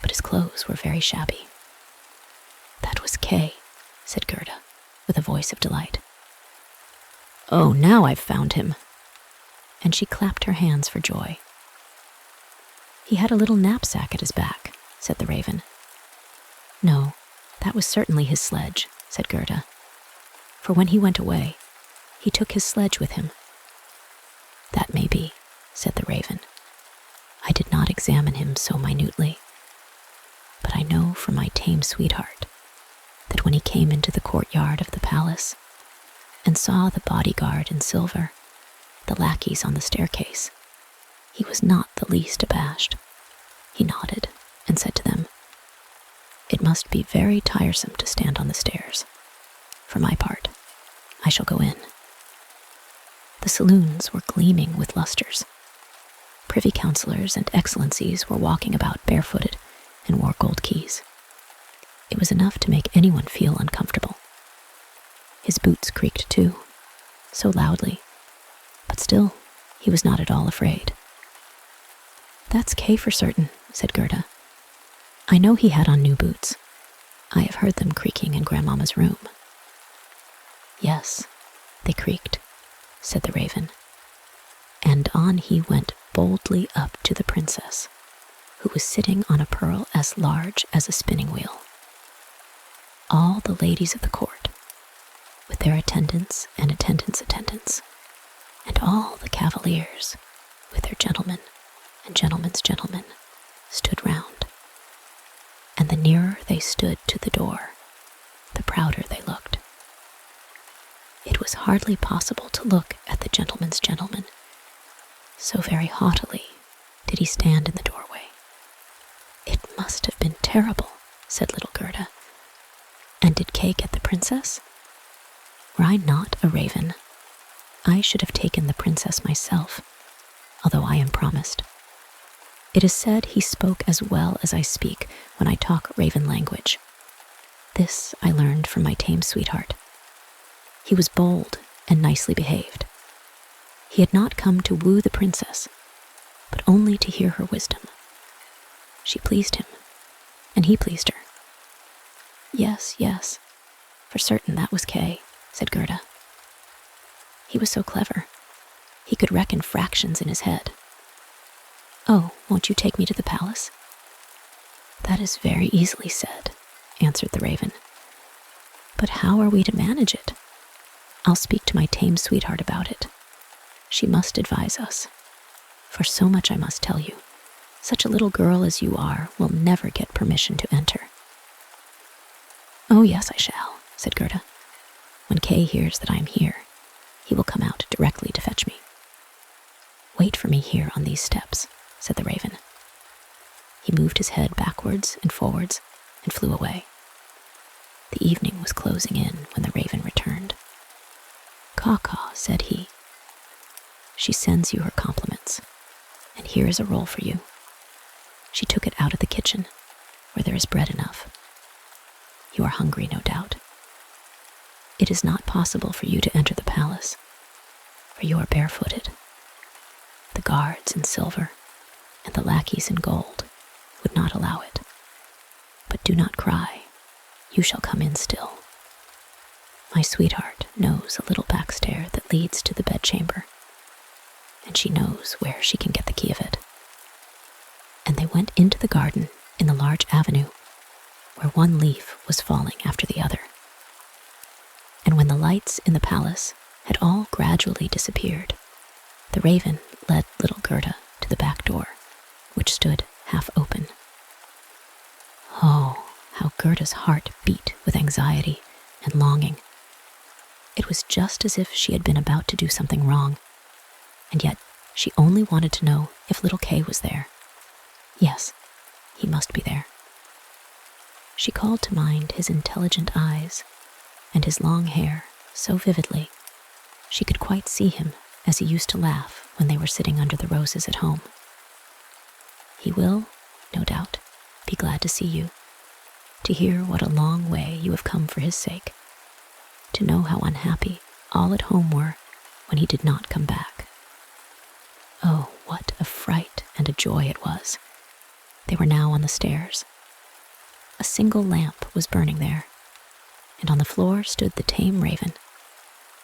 but his clothes were very shabby." "That was Kay," said Gerda, with a voice of delight. "Oh, now I've found him." And she clapped her hands for joy. "He had a little knapsack at his back," said the raven. "No, that was certainly his sledge," said Gerda. "For when he went away, he took his sledge with him." "That may be," said the raven. "I did not examine him so minutely, but I know from my tame sweetheart that when he came into the courtyard of the palace and saw the bodyguard in silver, the lackeys on the staircase, he was not the least abashed. He nodded and said to them, 'It must be very tiresome to stand on the stairs. For my part, I shall go in.' The saloons were gleaming with lustres. Privy councillors and excellencies were walking about barefooted and wore gold keys. It was enough to make anyone feel uncomfortable. His boots creaked too, so loudly, but still he was not at all afraid. "That's Kay for certain," said Gerda. "I know he had on new boots. I have heard them creaking in Grandmamma's room." "Yes, they creaked," said the raven, and on he went boldly up to the princess, who was sitting on a pearl as large as a spinning wheel. All the ladies of the court, with their attendants and attendants, and all the cavaliers, with their gentlemen and gentlemen's gentlemen, stood round. And the nearer they stood to the door, the prouder they looked. It hardly possible to look at the gentleman's gentleman. So very haughtily did he stand in the doorway. "It must have been terrible," said little Gerda. "And did Kay get the princess? Were I not a raven, I should have taken the princess myself, although I am promised. It is said he spoke as well as I speak when I talk raven language. This I learned from my tame sweetheart. He was bold and nicely behaved. He had not come to woo the princess, but only to hear her wisdom. She pleased him, and he pleased her." Yes, for certain that was Kay," said Gerda. "He was so clever. He could reckon fractions in his head. Oh, won't you take me to the palace?" "That is very easily said," answered the raven. "But how are we to manage it? I'll speak to my tame sweetheart about it. She must advise us. For so much I must tell you. Such a little girl as you are will never get permission to enter." "Oh, yes, I shall," said Gerda. "When Kay hears that I am here, he will come out directly to fetch me." "Wait for me here on these steps," said the raven. He moved his head backwards and forwards and flew away. The evening was closing in when the raven returned. "Caw-caw," said he. "She sends you her compliments, and here is a roll for you. She took it out of the kitchen, where there is bread enough. You are hungry, no doubt. It is not possible for you to enter the palace, for you are barefooted. The guards in silver and the lackeys in gold would not allow it. But do not cry, you shall come in still. My sweetheart knows a little back stair that leads to the bedchamber, and she knows where she can get the key of it." And they went into the garden in the large avenue, where one leaf was falling after the other. And when the lights in the palace had all gradually disappeared, the raven led little Gerda to the back door, which stood half open. Oh, how Gerda's heart beat with anxiety and longing. It was just as if she had been about to do something wrong, and yet she only wanted to know if little Kay was there. Yes, he must be there. She called to mind his intelligent eyes and his long hair so vividly she could quite see him as he used to laugh when they were sitting under the roses at home. He will, no doubt, be glad to see you, to hear what a long way you have come for his sake, to know how unhappy all at home were when he did not come back. Oh, what a fright and a joy it was. They were now on the stairs. A single lamp was burning there, and on the floor stood the tame raven,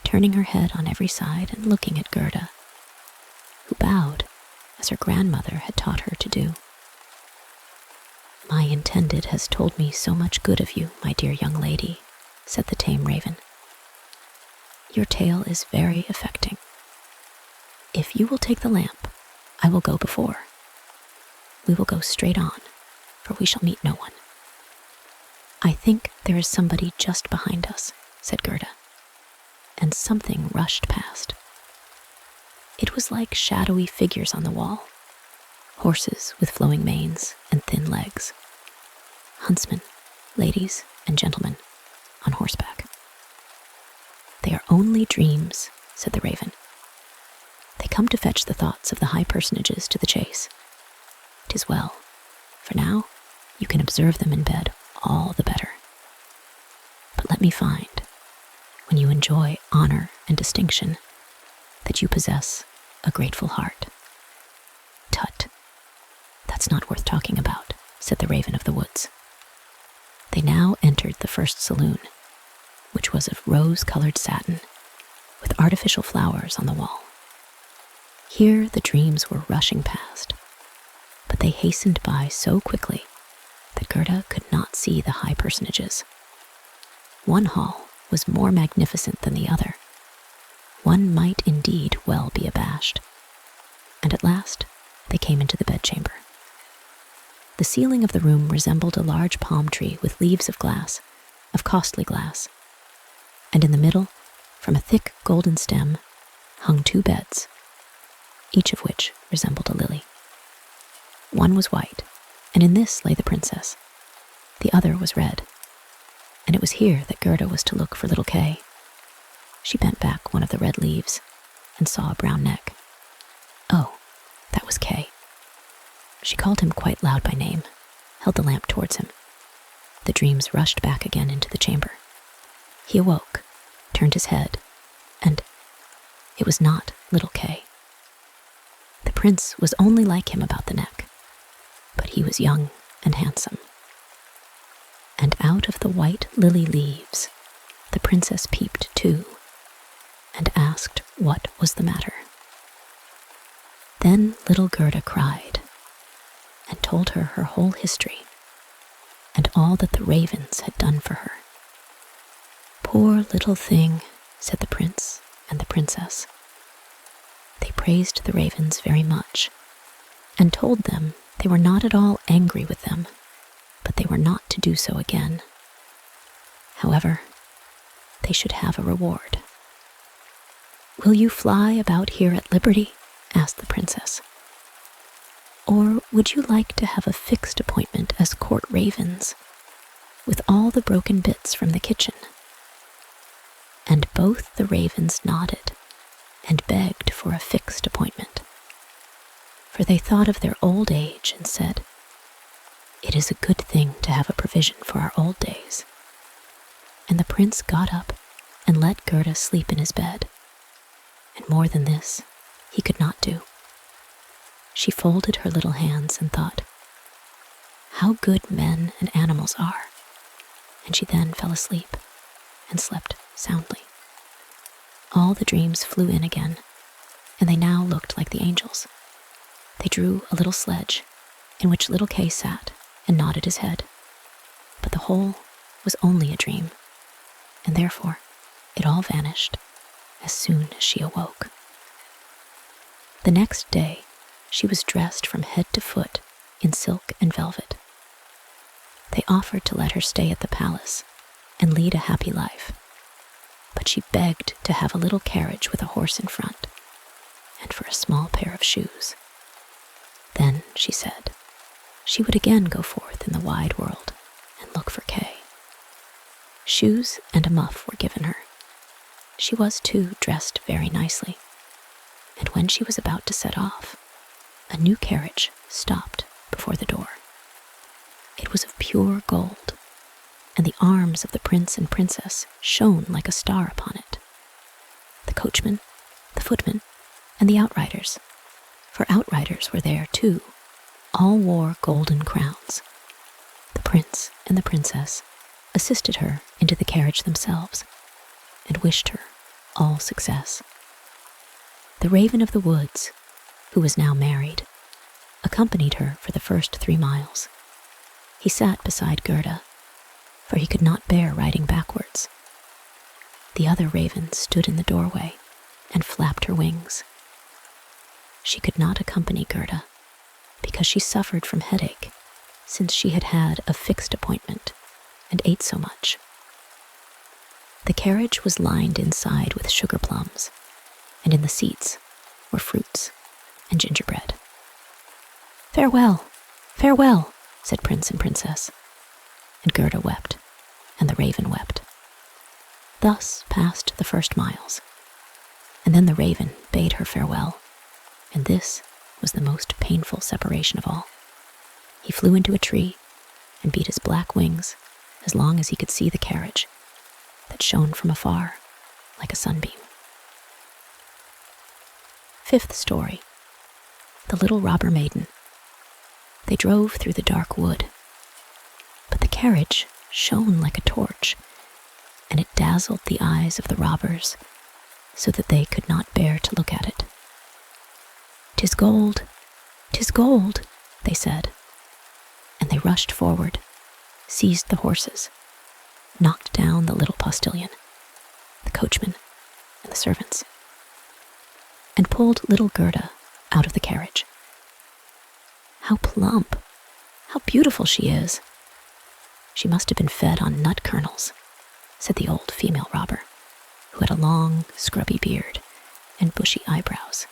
turning her head on every side and looking at Gerda, who bowed as her grandmother had taught her to do. "My intended has told me so much good of you, my dear young lady," said the tame raven. "Your tale is very affecting. If you will take the lamp, I will go before. We will go straight on, for we shall meet no one." "I think there is somebody just behind us," said Gerda, and something rushed past. It was like shadowy figures on the wall, horses with flowing manes and thin legs, huntsmen, ladies and gentlemen on horseback. "They are only dreams," said the raven. "They come to fetch the thoughts of the high personages to the chase. 'Tis well, for now you can observe them in bed all the better. But let me find, when you enjoy honor and distinction, that you possess a grateful heart." "Tut, that's not worth talking about," said the raven of the woods. They now entered the first saloon, which was of rose-colored satin, with artificial flowers on the wall. Here the dreams were rushing past, but they hastened by so quickly that Gerda could not see the high personages. One hall was more magnificent than the other. One might indeed well be abashed. And at last they came into the bedchamber. The ceiling of the room resembled a large palm tree with leaves of glass, of costly glass, and in the middle, From a thick golden stem hung 2 beds, each of which resembled a lily. One was white, and in this lay the princess. The other was red, and it was here that Gerda was to look for little Kay. She bent back one of the red leaves and saw a brown neck. Oh, that was Kay. She called him quite loud by name, held the lamp towards him. The dreams rushed back again into the chamber. He awoke, turned his head, and it was not little Kay. The prince was only like him about the neck, but he was young and handsome. And out of the white lily leaves, the princess peeped too, and asked what was the matter. Then little Gerda cried, and told her her whole history, and all that the ravens had done for her. Poor little thing, said the prince and the princess. They praised the ravens very much, and told them they were not at all angry with them, but they were not to do so again. However, they should have a reward. Will you fly about here at liberty? Asked the princess. Or would you like to have a fixed appointment as court ravens, with all the broken bits from the kitchen? And both the ravens nodded and begged for a fixed appointment, for they thought of their old age and said, "It is a good thing to have a provision for our old days." And the prince got up and let Gerda sleep in his bed, and more than this he could not do. She folded her little hands and thought, how good men and animals are, and she then fell asleep and slept soundly. All the dreams flew in again, and they now looked like the angels. They drew a little sledge, in which little Kay sat and nodded his head, but the whole was only a dream, and therefore it all vanished as soon as she awoke. The next day, she was dressed from head to foot in silk and velvet. They offered to let her stay at the palace and lead a happy life, but she begged to have a little carriage with a horse in front, and for a small pair of shoes. Then, she said, she would again go forth in the wide world and look for Kay. Shoes and a muff were given her. She was, too, dressed very nicely, and when she was about to set off, a new carriage stopped before the door. It was of pure gold, and the arms of the prince and princess shone like a star upon it. The coachman, the footman, and the outriders, for outriders were there too, all wore golden crowns. The prince and the princess assisted her into the carriage themselves, and wished her all success. The raven of the woods, who was now married, accompanied her for the first 3 miles. He sat beside Gerda, for he could not bear riding backwards. The other ravens stood in the doorway and flapped her wings. She could not accompany Gerda, because she suffered from headache, since she had had a fixed appointment and ate so much. The carriage was lined inside with sugar plums, and in the seats were fruits and gingerbread. "Farewell, farewell," said Prince and Princess, and Gerda wept, and the raven wept. Thus passed the first miles, and then the raven bade her farewell, and this was the most painful separation of all. He flew into a tree and beat his black wings as long as he could see the carriage that shone from afar like a sunbeam. Fifth story, The Little Robber Maiden. They drove through the dark wood, but the carriage shone like a torch, and it dazzled the eyes of the robbers so that they could not bear to look at it. "'Tis gold, 'tis gold," they said, and they rushed forward, seized the horses, knocked down the little postilion, the coachman, and the servants, and pulled little Gerda out of the carriage. "How plump, how beautiful she is! She must have been fed on nut kernels," said the old female robber, who had a long, scrubby beard and bushy eyebrows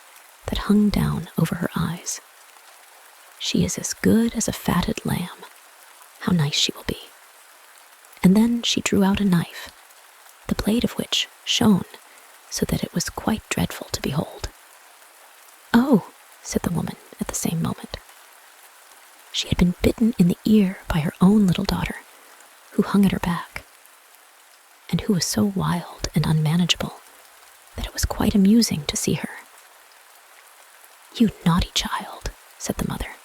that hung down over her eyes. "She is as good as a fatted lamb. How nice she will be." And then she drew out a knife, the blade of which shone so that it was quite dreadful to behold. "Oh," said the woman at the same moment. She had been bitten in the ear by her own little daughter, who hung at her back, and who was so wild and unmanageable that it was quite amusing to see her. "You naughty child," said the mother.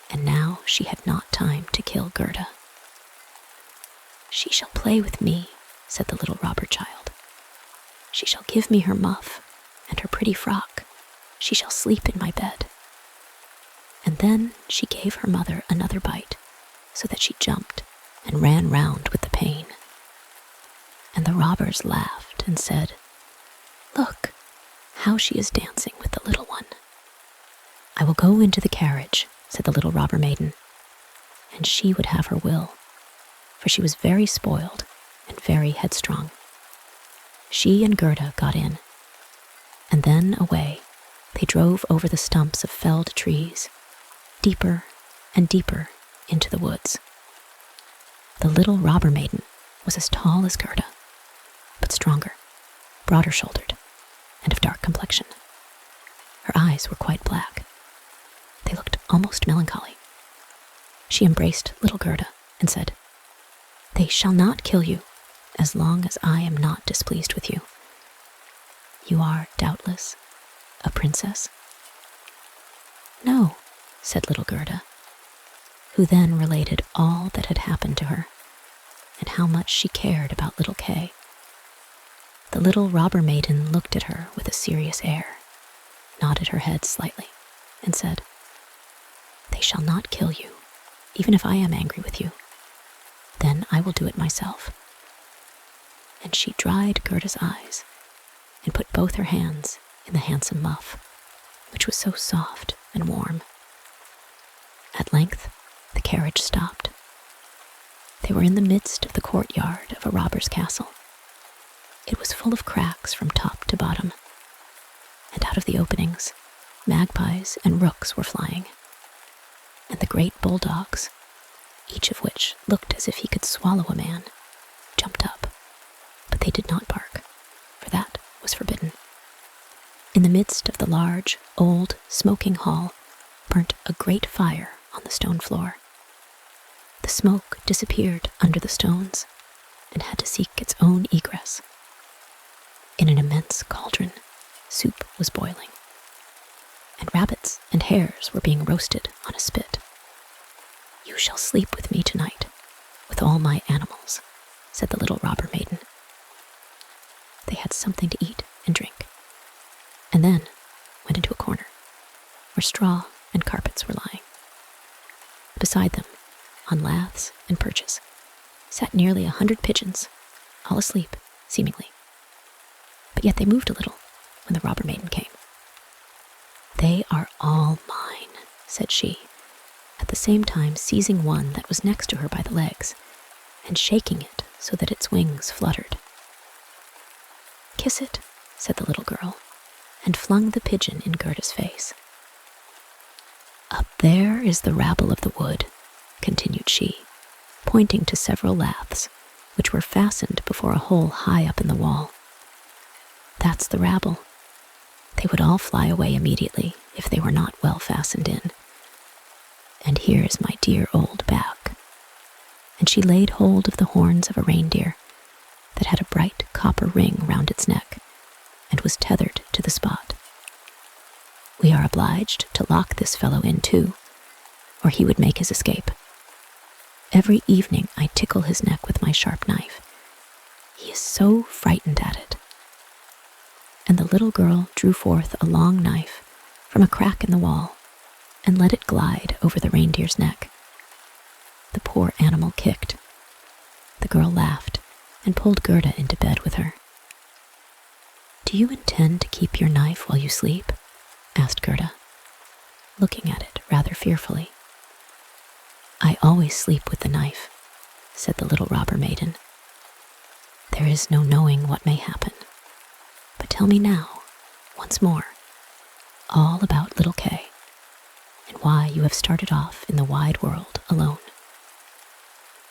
And now she had not time to kill Gerda. "She shall play with me," said the little robber child. "She shall give me her muff and her pretty frock. She shall sleep in my bed." And then she gave her mother another bite, so that she jumped and ran round with the pain. And the robbers laughed and said, "Look, how she is dancing with the little one." "I will go into the carriage," said the little robber maiden, and she would have her will, for she was very spoiled and very headstrong. She and Gerda got in, and then away they drove over the stumps of felled trees, deeper and deeper into the woods. The little robber maiden was as tall as Gerda, but stronger, broader shouldered, and of dark complexion. Her eyes were quite black. They looked almost melancholy. She embraced little Gerda and said, "They shall not kill you as long as I am not displeased with you. You are, doubtless, a princess?" "No," said little Gerda, who then related all that had happened to her and how much she cared about little Kay. The little robber maiden looked at her with a serious air, nodded her head slightly, and said, "They shall not kill you, even if I am angry with you. Then I will do it myself." And she dried Gerda's eyes and put both her hands in the handsome muff, which was so soft and warm. At length, the carriage stopped. They were in the midst of the courtyard of a robber's castle. It was full of cracks from top to bottom, and out of the openings, magpies and rooks were flying, and the great bulldogs, each of which looked as if he could swallow a man, jumped up, but they did not bark, for that was forbidden. In the midst of the large, old, smoking hall burnt a great fire on the stone floor. The smoke disappeared under the stones and had to seek its own egress. In an immense cauldron, soup was boiling, and rabbits and hares were being roasted on a spit. "You shall sleep with me tonight, with all my animals," said the little robber maiden. They had something to eat and drink, and then went into a corner where straw and carpets were lying. Beside them, on laths and perches, sat nearly 100 pigeons, all asleep, seemingly. But yet they moved a little when the robber maiden came. "They are all mine," said she, at the same time seizing one that was next to her by the legs and shaking it so that its wings fluttered. "Kiss it," said the little girl, and flung the pigeon in Gerda's face. "Up there is the rabble of the wood," continued she, pointing to several laths, which were fastened before a hole high up in the wall. "That's the rabble. They would all fly away immediately if they were not well fastened in. And here is my dear old back." And she laid hold of the horns of a reindeer that had a bright copper ring round its neck and was tethered to the spot. "We are obliged to lock this fellow in too, or he would make his escape. Every evening I tickle his neck with my sharp knife. He is so frightened at it." And the little girl drew forth a long knife from a crack in the wall and let it glide over the reindeer's neck. The poor animal kicked. The girl laughed and pulled Gerda into bed with her. "Do you intend to keep your knife while you sleep?" asked Gerda, looking at it rather fearfully. "I always sleep with the knife," said the little robber maiden. There is no knowing what may happen. But tell me now, once more, all about little Kay, and why you have started off in the wide world alone."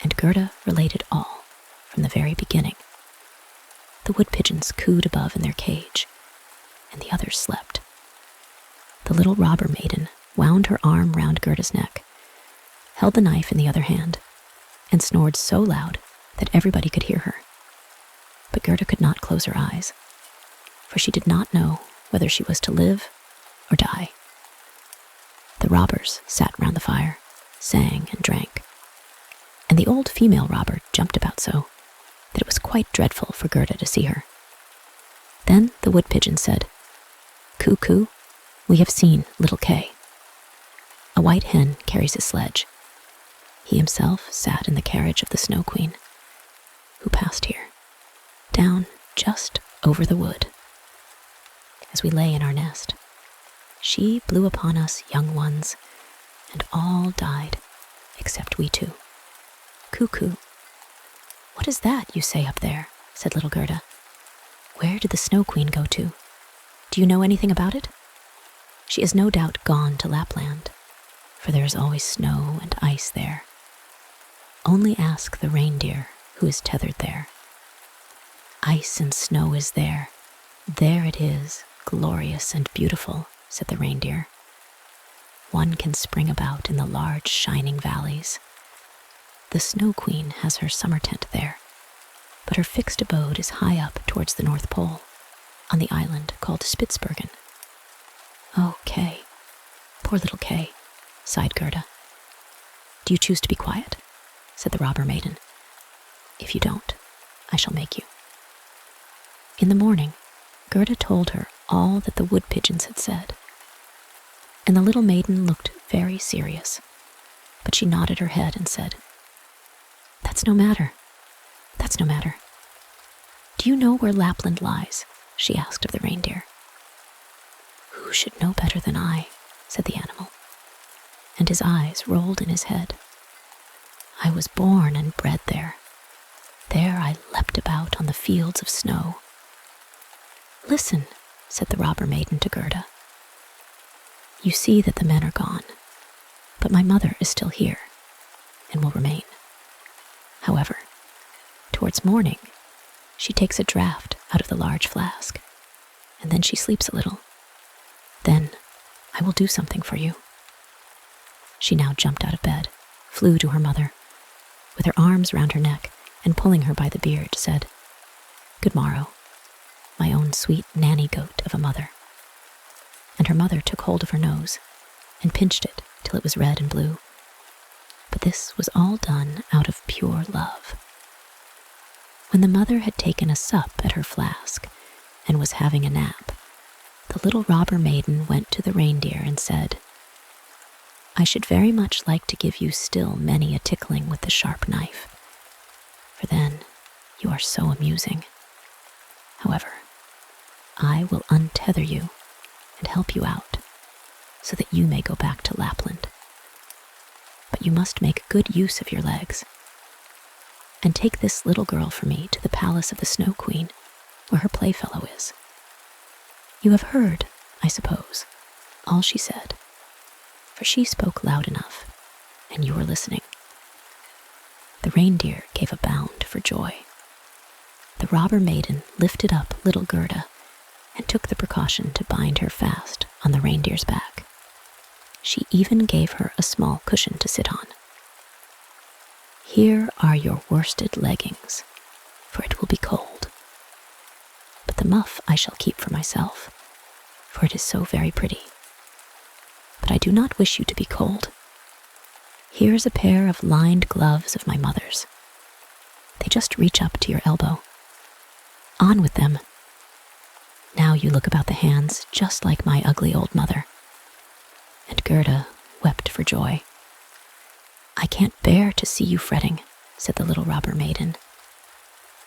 And Gerda related all, from the very beginning. The wood pigeons cooed above in their cage, and the others slept. The little robber maiden wound her arm round Gerda's neck, held the knife in the other hand, and snored so loud that everybody could hear her. But Gerda could not close her eyes, for she did not know whether she was to live or die. The robbers sat round the fire, sang and drank, and the old female robber jumped about so that it was quite dreadful for Gerda to see her. Then the wood pigeon said, "Coo, coo, we have seen little Kay. A white hen carries his sledge. He himself sat in the carriage of the Snow Queen, who passed here, down just over the wood. As we lay in our nest, she blew upon us young ones, and all died except we two. Cuckoo." "What is that you say up there?" said little Gerda. "Where did the Snow Queen go to? Do you know anything about it?" "She is no doubt gone to Lapland, for there is always snow and ice there. Only ask the reindeer who is tethered there. Ice and snow is there. There it is, glorious and beautiful," said the reindeer. "One can spring about in the large shining valleys. The Snow Queen has her summer tent there, but her fixed abode is high up towards the North Pole, on the island called Spitzbergen." "Oh, Kay, poor little Kay," sighed Gerda. "Do you choose to be quiet?" said the robber maiden. "If you don't, I shall make you." In the morning, Gerda told her all that the wood pigeons had said, and the little maiden looked very serious, but she nodded her head and said, That's no matter. "Do you know where Lapland lies?" she asked of the reindeer. "Who should know better than I?" said the animal, and his eyes rolled in his head. "I was born and bred there. There I leapt about on the fields of snow." "Listen," said the robber maiden to Gerda. "You see that the men are gone, but my mother is still here, and will remain. However, towards morning, she takes a draught out of the large flask, and then she sleeps a little. Then I will do something for you." She now jumped out of bed, flew to her mother, with her arms round her neck, and pulling her by the beard, said, "Good morrow, my own sweet nanny goat of a mother." And her mother took hold of her nose, and pinched it till it was red and blue. But this was all done out of pure love. When the mother had taken a sup at her flask, and was having a nap, the little robber maiden went to the reindeer and said, "I should very much like to give you still many a tickling with the sharp knife, for then you are so amusing. However, I will untether you and help you out, so that you may go back to Lapland. But you must make good use of your legs, and take this little girl for me to the palace of the Snow Queen, where her playfellow is. You have heard, I suppose, all she said, for she spoke loud enough, and you were listening." The reindeer gave a bound for joy. The robber maiden lifted up little Gerda and took the precaution to bind her fast on the reindeer's back. She even gave her a small cushion to sit on. "Here are your worsted leggings, for it will be cold. But the muff I shall keep for myself, for it is so very pretty. But I do not wish you to be cold. Here is a pair of lined gloves of my mother's. They just reach up to your elbow. On with them. Now you look about the hands just like my ugly old mother." And Gerda wept for joy. "I can't bear to see you fretting," said the little robber maiden.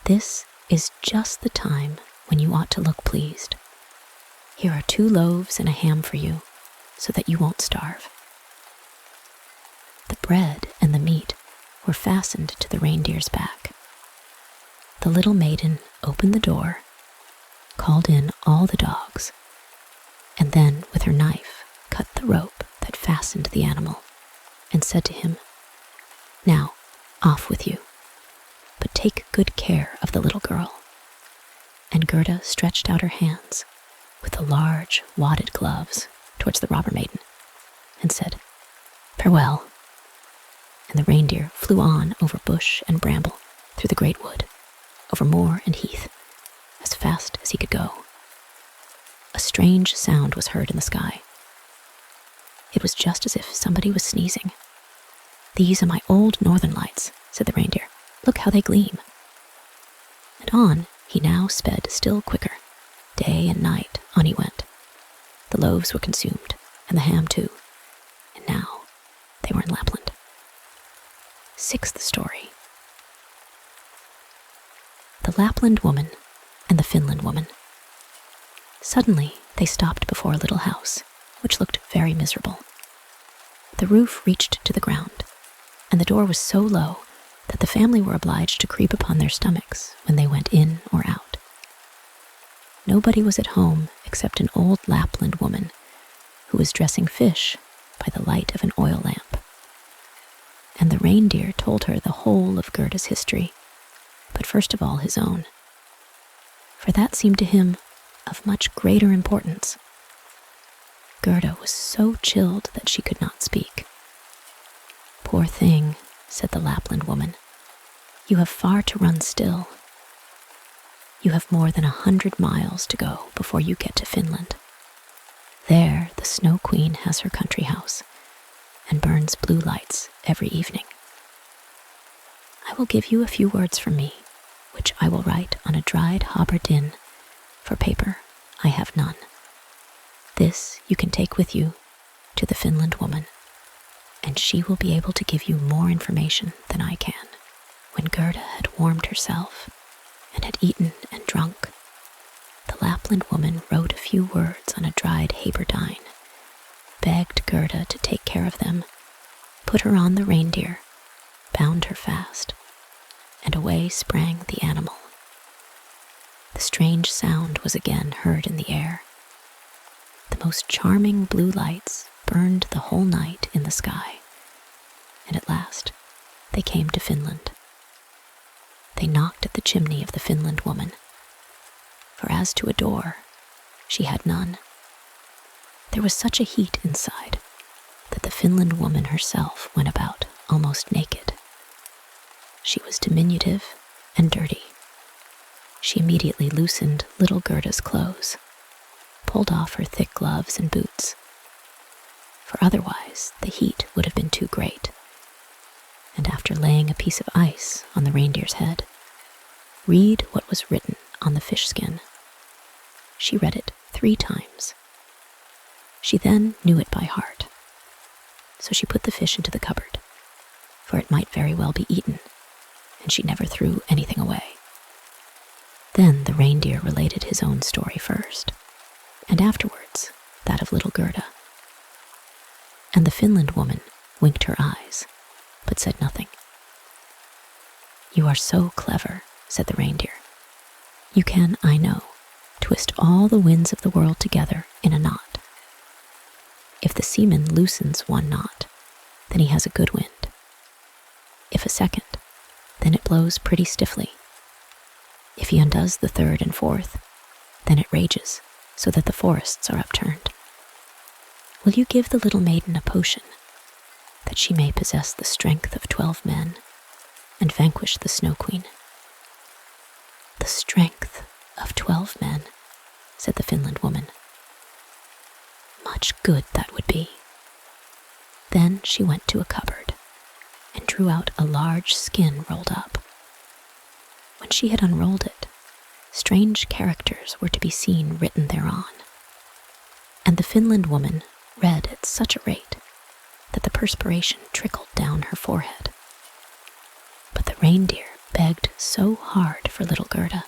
"This is just the time when you ought to look pleased. Here are 2 loaves and a ham for you, so that you won't starve." The bread and the meat were fastened to the reindeer's back. The the little maiden opened the door, called in all the dogs, and then with her knife cut the rope that fastened the animal, and said to him, "Now, off with you, but take good care of the little girl." And Gerda stretched out her hands with the large, wadded gloves towards the robber maiden, and said, "Farewell." And the reindeer flew on over bush and bramble, through the great wood, over moor and heath, as fast as he could go. A strange sound was heard in the sky. It was just as if somebody was sneezing. "These are my old northern lights," said the reindeer. "Look how they gleam." And on he now sped still quicker. Day and night on he went. The loaves were consumed, and the ham too, and now they were in Lapland. Sixth story. The Lapland woman and the Finland woman. Suddenly they stopped before a little house, which looked very miserable. The roof reached to the ground, and the door was so low that the family were obliged to creep upon their stomachs when they went in or out. Nobody was at home except an old Lapland woman who was dressing fish by the light of an oil lamp. And the reindeer told her the whole of Gerda's history, but first of all his own, for that seemed to him of much greater importance. Gerda was so chilled that she could not speak. "Poor thing," said the Lapland woman, "you have far to run still. You have more than 100 miles to go before you get to Finland. There the Snow Queen has her country house and burns blue lights every evening. I will give you a few words from me, which I will write on a dried haberdin, for paper I have none. This you can take with you to the Finland woman, and she will be able to give you more information than I can." When Gerda had warmed herself and had eaten and drunk, the Lapland woman wrote a few words on a dried haberdine, begged Gerda to take care of them, put her on the reindeer, bound her fast, and away sprang the animal. The strange sound was again heard in the air. The most charming blue lights burned the whole night in the sky, and at last they came to Finland. They knocked at the chimney of the Finland woman, for as to a door, she had none. There was such a heat inside that the Finland woman herself went about almost naked. She was diminutive and dirty. She immediately loosened little Gerda's clothes, pulled off her thick gloves and boots, for otherwise the heat would have been too great, and after laying a piece of ice on the reindeer's head, read what was written on the fish skin. She read it 3 times. She then knew it by heart, so she put the fish into the cupboard, for it might very well be eaten, and she never threw anything away. Then the reindeer related his own story first, and afterwards that of little Gerda. And the Finland woman winked her eyes, but said nothing. "You are so clever," said the reindeer. "You can, I know, twist all the winds of the world together in a knot. If the seaman loosens one knot, then he has a good wind. If a second, then it blows pretty stiffly. If he undoes the third and fourth, then it rages so that the forests are upturned. Will you give the little maiden a potion, that she may possess the strength of 12 men and vanquish the Snow Queen?" "The strength of 12 men," said the Finland woman. "Much good that would be." Then she went to a cupboard and drew out a large skin rolled up. When she had unrolled it, strange characters were to be seen written thereon, and the Finland woman read at such a rate that the perspiration trickled down her forehead. But the reindeer begged so hard for little Gerda,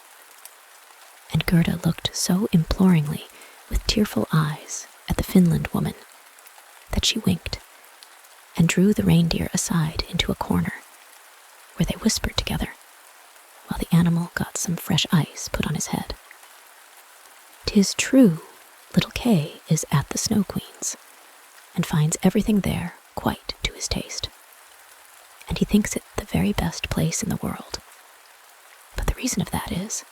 and Gerda looked so imploringly with tearful eyes at the Finland woman that she winked and drew the reindeer aside into a corner, where they whispered together while the animal got some fresh ice put on his head. 'Tis true, little Kay is at the Snow Queen's, and finds everything there quite to his taste. And he thinks it the very best place in the world. But the reason of that is,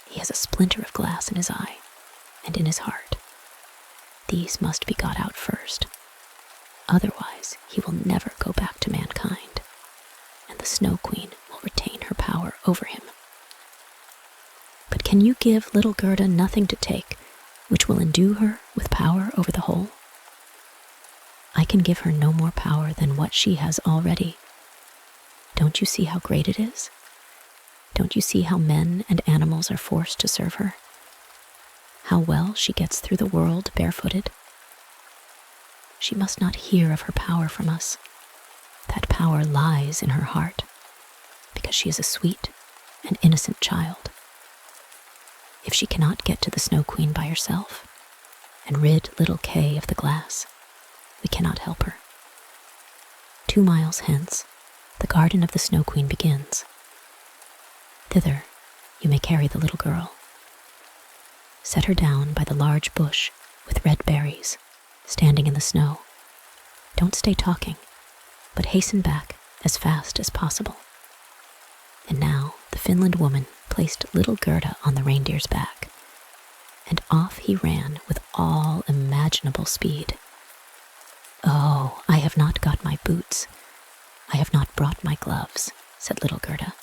he has a splinter of glass in his eye and in his heart. These must be got out first. Otherwise, he will never go back to mankind, and the Snow Queen will retain her power over him. But can you give little Gerda nothing to take which will endue her with power over the whole? I can give her no more power than what she has already. Don't you see how great it is? Don't you see how men and animals are forced to serve her? How well she gets through the world barefooted? She must not hear of her power from us. That power lies in her heart, because she is a sweet and innocent child. If she cannot get to the Snow Queen by herself and rid little Kay of the glass, we cannot help her. 2 miles hence, the garden of the Snow Queen begins. Thither you may carry the little girl. Set her down by the large bush with red berries, standing in the snow. Don't stay talking, but hasten back as fast as possible. And now the Finland woman placed little Gerda on the reindeer's back, and off he ran with all imaginable speed. "Oh, I have not got my boots. I have not brought my gloves," said little Gerda.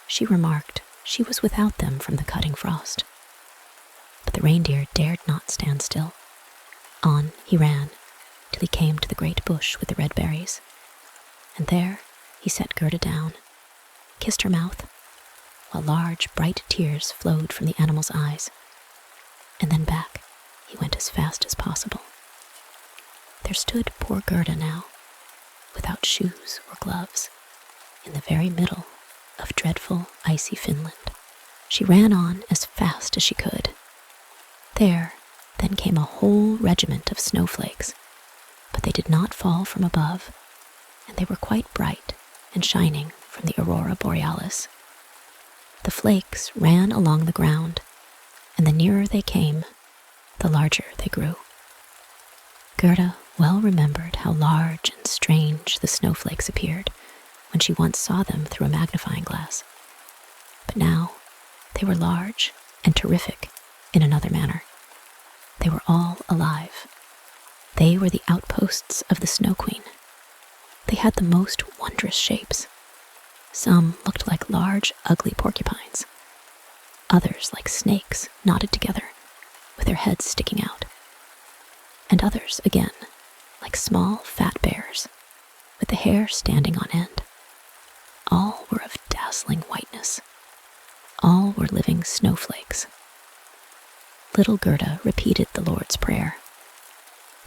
She remarked she was without them from the cutting frost. But the reindeer dared not stand still. On he ran, till he came to the great bush with the red berries, and there he set Gerda down, kissed her mouth, while large bright tears flowed from the animal's eyes, and then back he went as fast as possible. There stood poor Gerda now, without shoes or gloves, in the very middle of dreadful icy Finland. She ran on as fast as she could. There then came a whole regiment of snowflakes, but they did not fall from above, and they were quite bright and shining from the aurora borealis. The flakes ran along the ground, and the nearer they came, the larger they grew. Gerda well remembered how large and strange the snowflakes appeared when she once saw them through a magnifying glass. But now they were large and terrific in another manner. They were all alive. They were the outposts of the Snow Queen. They had the most wondrous shapes. Some looked like large, ugly porcupines. Others like snakes knotted together, with their heads sticking out. And others, again, like small, fat bears, with the hair standing on end. All were of dazzling whiteness. All were living snowflakes. Little Gerda repeated the Lord's Prayer.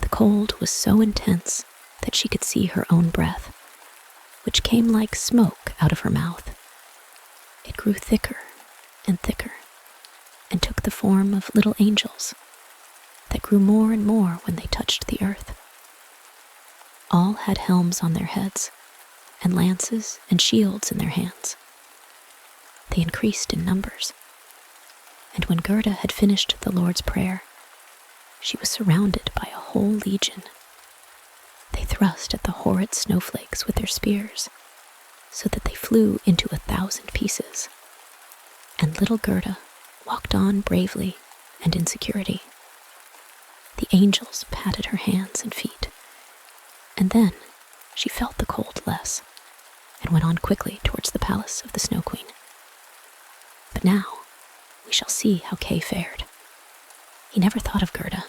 The cold was so intense that she could see her own breath, which came like smoke out of her mouth. It grew thicker and thicker, and took the form of little angels that grew more and more when they touched the earth. All had helms on their heads, and lances and shields in their hands. They increased in numbers, and when Gerda had finished the Lord's Prayer, she was surrounded by a whole legion. They thrust at the horrid snowflakes with their spears, so that they flew into 1,000 pieces. And little Gerda walked on bravely and in security. The angels patted her hands and feet, and then she felt the cold less, and went on quickly towards the palace of the Snow Queen. But now we shall see how Kay fared. He never thought of Gerda,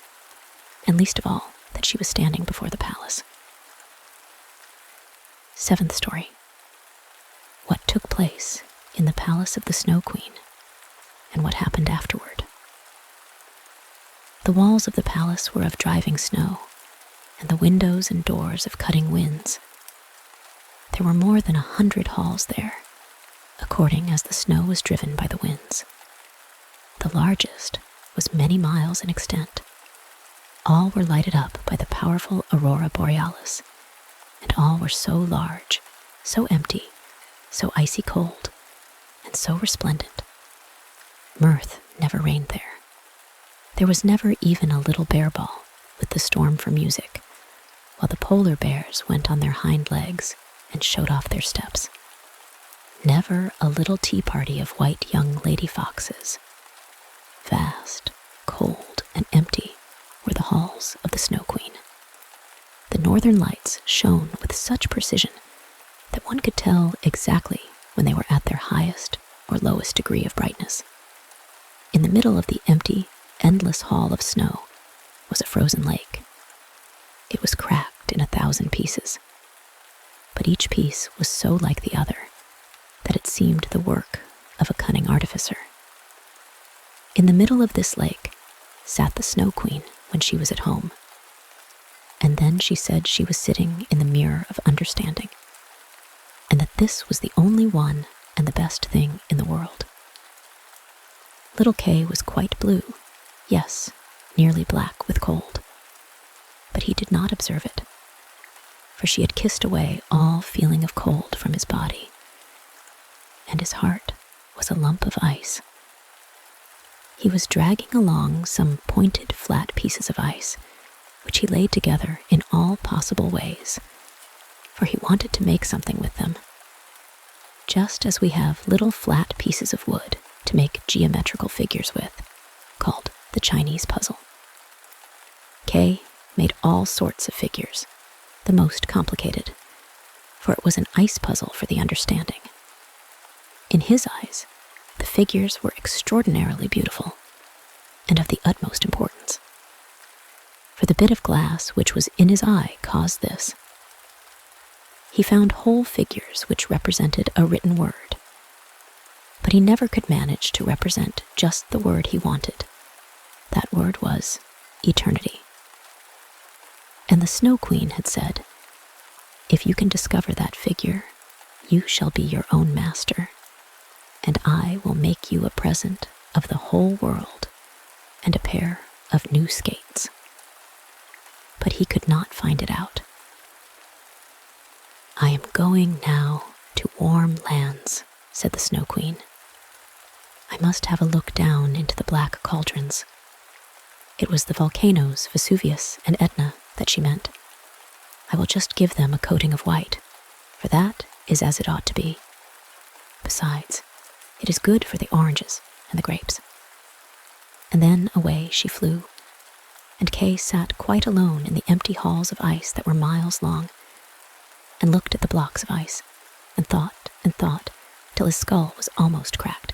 and least of all that she was standing before the palace. 7th story. What took place in the palace of the Snow Queen, and what happened afterward. The walls of the palace were of driving snow, and the windows and doors of cutting winds. There were more than 100 halls there, according as the snow was driven by the winds. The largest was many miles in extent. All were lighted up by the powerful aurora borealis, and all were so large, so empty, so icy cold, and and so resplendent. Mirth never reigned there. There was never even a little bear ball with the storm for music, while the polar bears went on their hind legs and showed off their steps. Never a little tea party of white young lady foxes. Vast, cold, and empty were the halls of the Snow Queen. The northern lights shone with such precision that one could tell exactly when they were at their highest or lowest degree of brightness. In the middle of the empty, endless hall of snow was a frozen lake. It was cracked in 1,000 pieces, but each piece was so like the other that it seemed the work of a cunning artificer. In the middle of this lake sat the Snow Queen when she was at home, and then she said she was sitting in the mirror of understanding, and that this was the only one and the best thing in the world. Little Kay was quite blue, yes, nearly black with cold, but he did not observe it, for she had kissed away all feeling of cold from his body, and his heart was a lump of ice. He was dragging along some pointed, flat pieces of ice, which he laid together in all possible ways, for he wanted to make something with them, just as we have little flat pieces of wood to make geometrical figures with, called the Chinese puzzle. Kay made all sorts of figures, the most complicated, for it was an ice puzzle for the understanding. In his eyes, the figures were extraordinarily beautiful and of the utmost importance, for the bit of glass which was in his eye caused this. He found whole figures which represented a written word, but he never could manage to represent just the word he wanted. That word was eternity. And the Snow Queen had said, "If you can discover that figure, you shall be your own master, and I will make you a present of the whole world and a pair of new skates." But he could not find it out. "I am going now to warm lands," said the Snow Queen. "I must have a look down into the black cauldrons." It was the volcanoes Vesuvius and Etna that she meant. "I will just give them a coating of white, for that is as it ought to be. Besides, it is good for the oranges and the grapes." And then away she flew, and Kay sat quite alone in the empty halls of ice that were miles long, and looked at the blocks of ice, and thought, till his skull was almost cracked.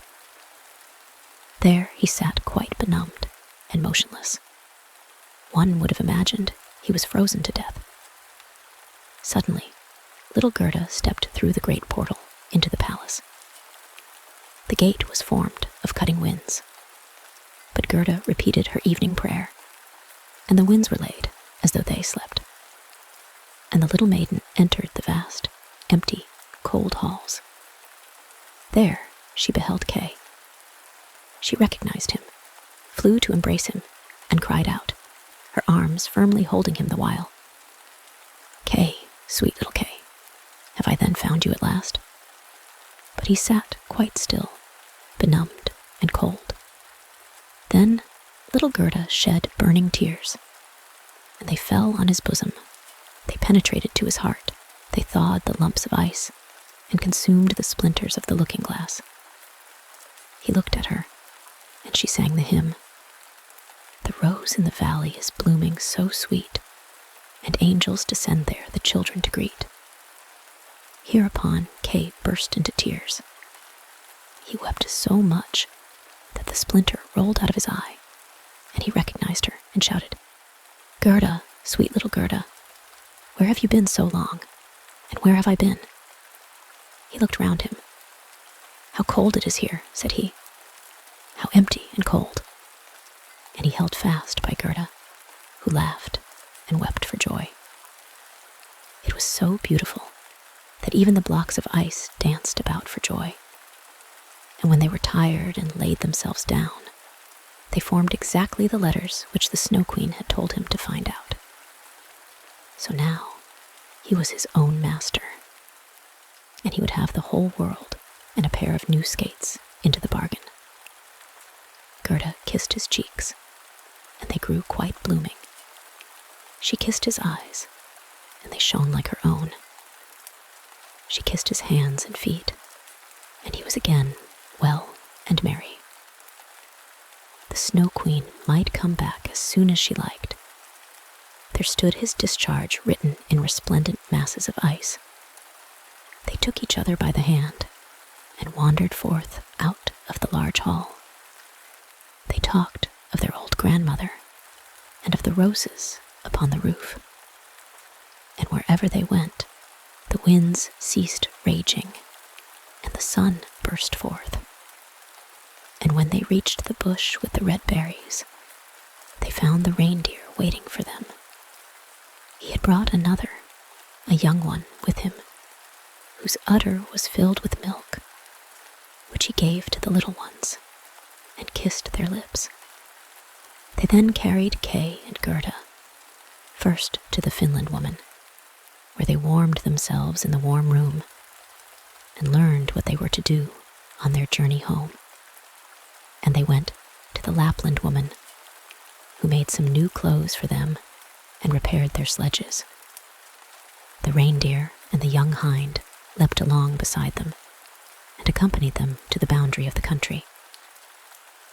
There he sat quite benumbed and motionless. One would have imagined he was frozen to death. Suddenly, little Gerda stepped through the great portal into the palace. The gate was formed of cutting winds, but Gerda repeated her evening prayer, and the winds were laid as though they slept. And the little maiden entered the vast, empty, cold halls. There she beheld Kay. She recognized him, flew to embrace him, and cried out, her arms firmly holding him the while, "Kay, sweet little Kay, have I then found you at last?" But he sat quite still, benumbed and cold. Then little Gerda shed burning tears, and they fell on his bosom. They penetrated to his heart. They thawed the lumps of ice and consumed the splinters of the looking-glass. He looked at her, and she sang the hymn, "The rose in the valley is blooming so sweet, and angels descend there the children to greet." Hereupon Kay burst into tears. He wept so much that the splinter rolled out of his eye, and he recognized her and shouted, "Gerda, sweet little Gerda, where have you been so long, and where have I been?" He looked round him. "How cold it is here," said he. "How empty and cold." And he held fast by Gerda, who laughed and wept for joy. It was so beautiful that even the blocks of ice danced about for joy. And when they were tired and laid themselves down, they formed exactly the letters which the Snow Queen had told him to find out. So now he was his own master, and he would have the whole world and a pair of new skates into the bargain. Gerda kissed his cheeks, and they grew quite blooming. She kissed his eyes, and they shone like her own. She kissed his hands and feet, and he was again well and merry. The Snow Queen might come back as soon as she liked. There stood his discharge written in resplendent masses of ice. They took each other by the hand and wandered forth out of the large hall. They talked of their old grandmother and of the roses upon the roof. And wherever they went, the winds ceased raging and the sun burst forth. And when they reached the bush with the red berries, they found the reindeer waiting for them. He had brought another, a young one, with him, whose udder was filled with milk, which he gave to the little ones, and kissed their lips. They then carried Kay and Gerda, first to the Finland woman, where they warmed themselves in the warm room, and learned what they were to do on their journey home. And they went to the Lapland woman, who made some new clothes for them and repaired their sledges. The reindeer and the young hind leapt along beside them and accompanied them to the boundary of the country.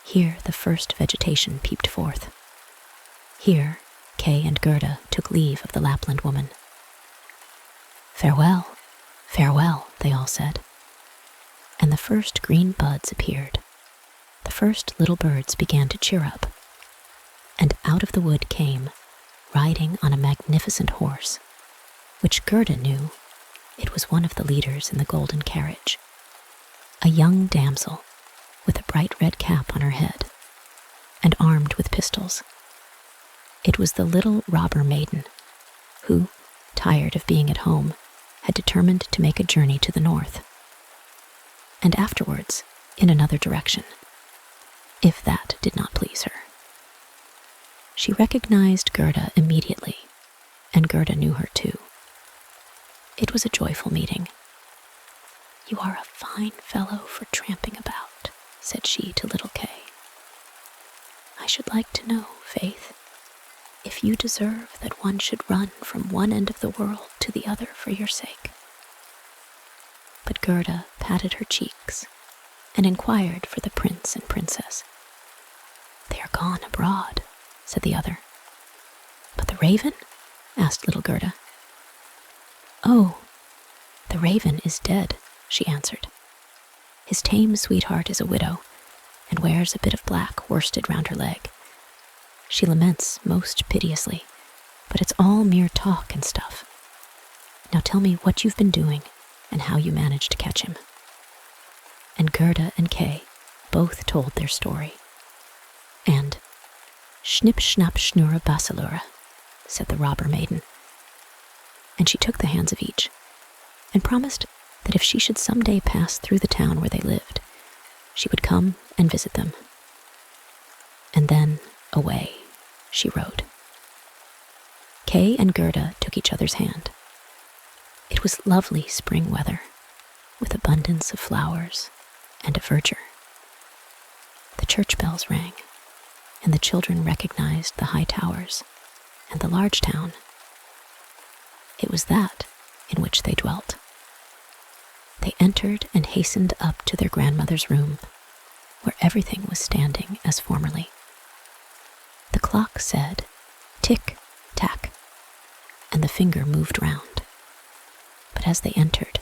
Here the first vegetation peeped forth. Here Kay and Gerda took leave of the Lapland woman. "Farewell, farewell," they all said. And the first green buds appeared. The first little birds began to cheer up, and out of the wood came, riding on a magnificent horse, which Gerda knew it was one of the leaders in the golden carriage, a young damsel with a bright red cap on her head and armed with pistols. It was the little robber maiden who, tired of being at home, had determined to make a journey to the north, and afterwards in another direction, if that did not please her. She recognized Gerda immediately, and Gerda knew her too. It was a joyful meeting. "You are a fine fellow for tramping about," said she to little Kay. "I should like to know, Faith, if you deserve that one should run from one end of the world to the other for your sake." But Gerda patted her cheeks and inquired for the prince and princess. "They are gone abroad," said the other. "But the raven?" asked little Gerda. "Oh, the raven is dead," she answered. "His tame sweetheart is a widow, and wears a bit of black worsted round her leg. She laments most piteously, but it's all mere talk and stuff. Now tell me what you've been doing, and how you managed to catch him." And Gerda and Kay both told their story. And "Schnipp, schnapp, schnurre, basalura," said the robber maiden. And she took the hands of each, and promised that if she should some day pass through the town where they lived, she would come and visit them. And then away she rode. Kay and Gerda took each other's hand. It was lovely spring weather, with abundance of flowers and a verdure. The church bells rang, and the children recognized the high towers and the large town. It was that in which they dwelt. They entered and hastened up to their grandmother's room, where everything was standing as formerly. The clock said, "Tick, tack," and the finger moved round. But as they entered,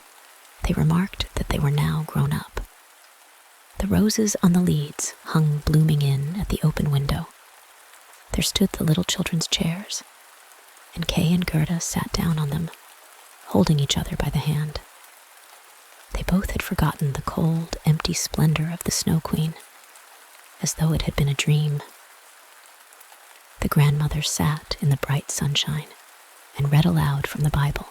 they remarked that they were now grown up. The roses on the leads hung blooming in at the open window. There stood the little children's chairs, and Kay and Gerda sat down on them, holding each other by the hand. They both had forgotten the cold, empty splendor of the Snow Queen, as though it had been a dream. The grandmother sat in the bright sunshine and read aloud from the Bible.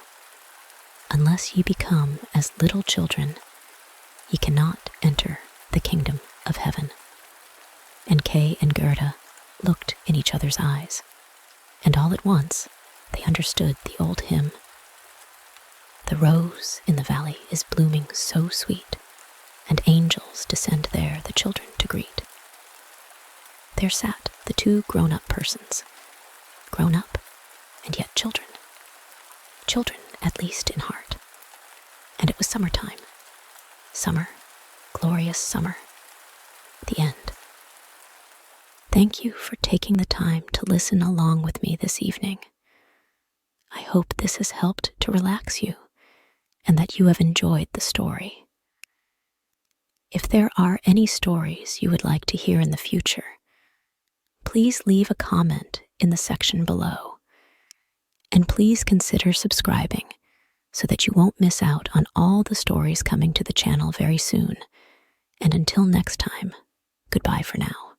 "Unless ye become as little children, ye cannot enter the kingdom of heaven." And Kay and Gerda looked in each other's eyes, and all at once they understood the old hymn. "The rose in the valley is blooming so sweet, and angels descend there the children to greet. There sat the two grown-up persons, grown up and yet children, children at least in heart. And it was summertime, summer, glorious summer, the end. Thank you for taking the time to listen along with me this evening. I hope this has helped to relax you and that you have enjoyed the story. If there are any stories you would like to hear in the future, please leave a comment in the section below. And please consider subscribing so that you won't miss out on all the stories coming to the channel very soon. And until next time, goodbye for now.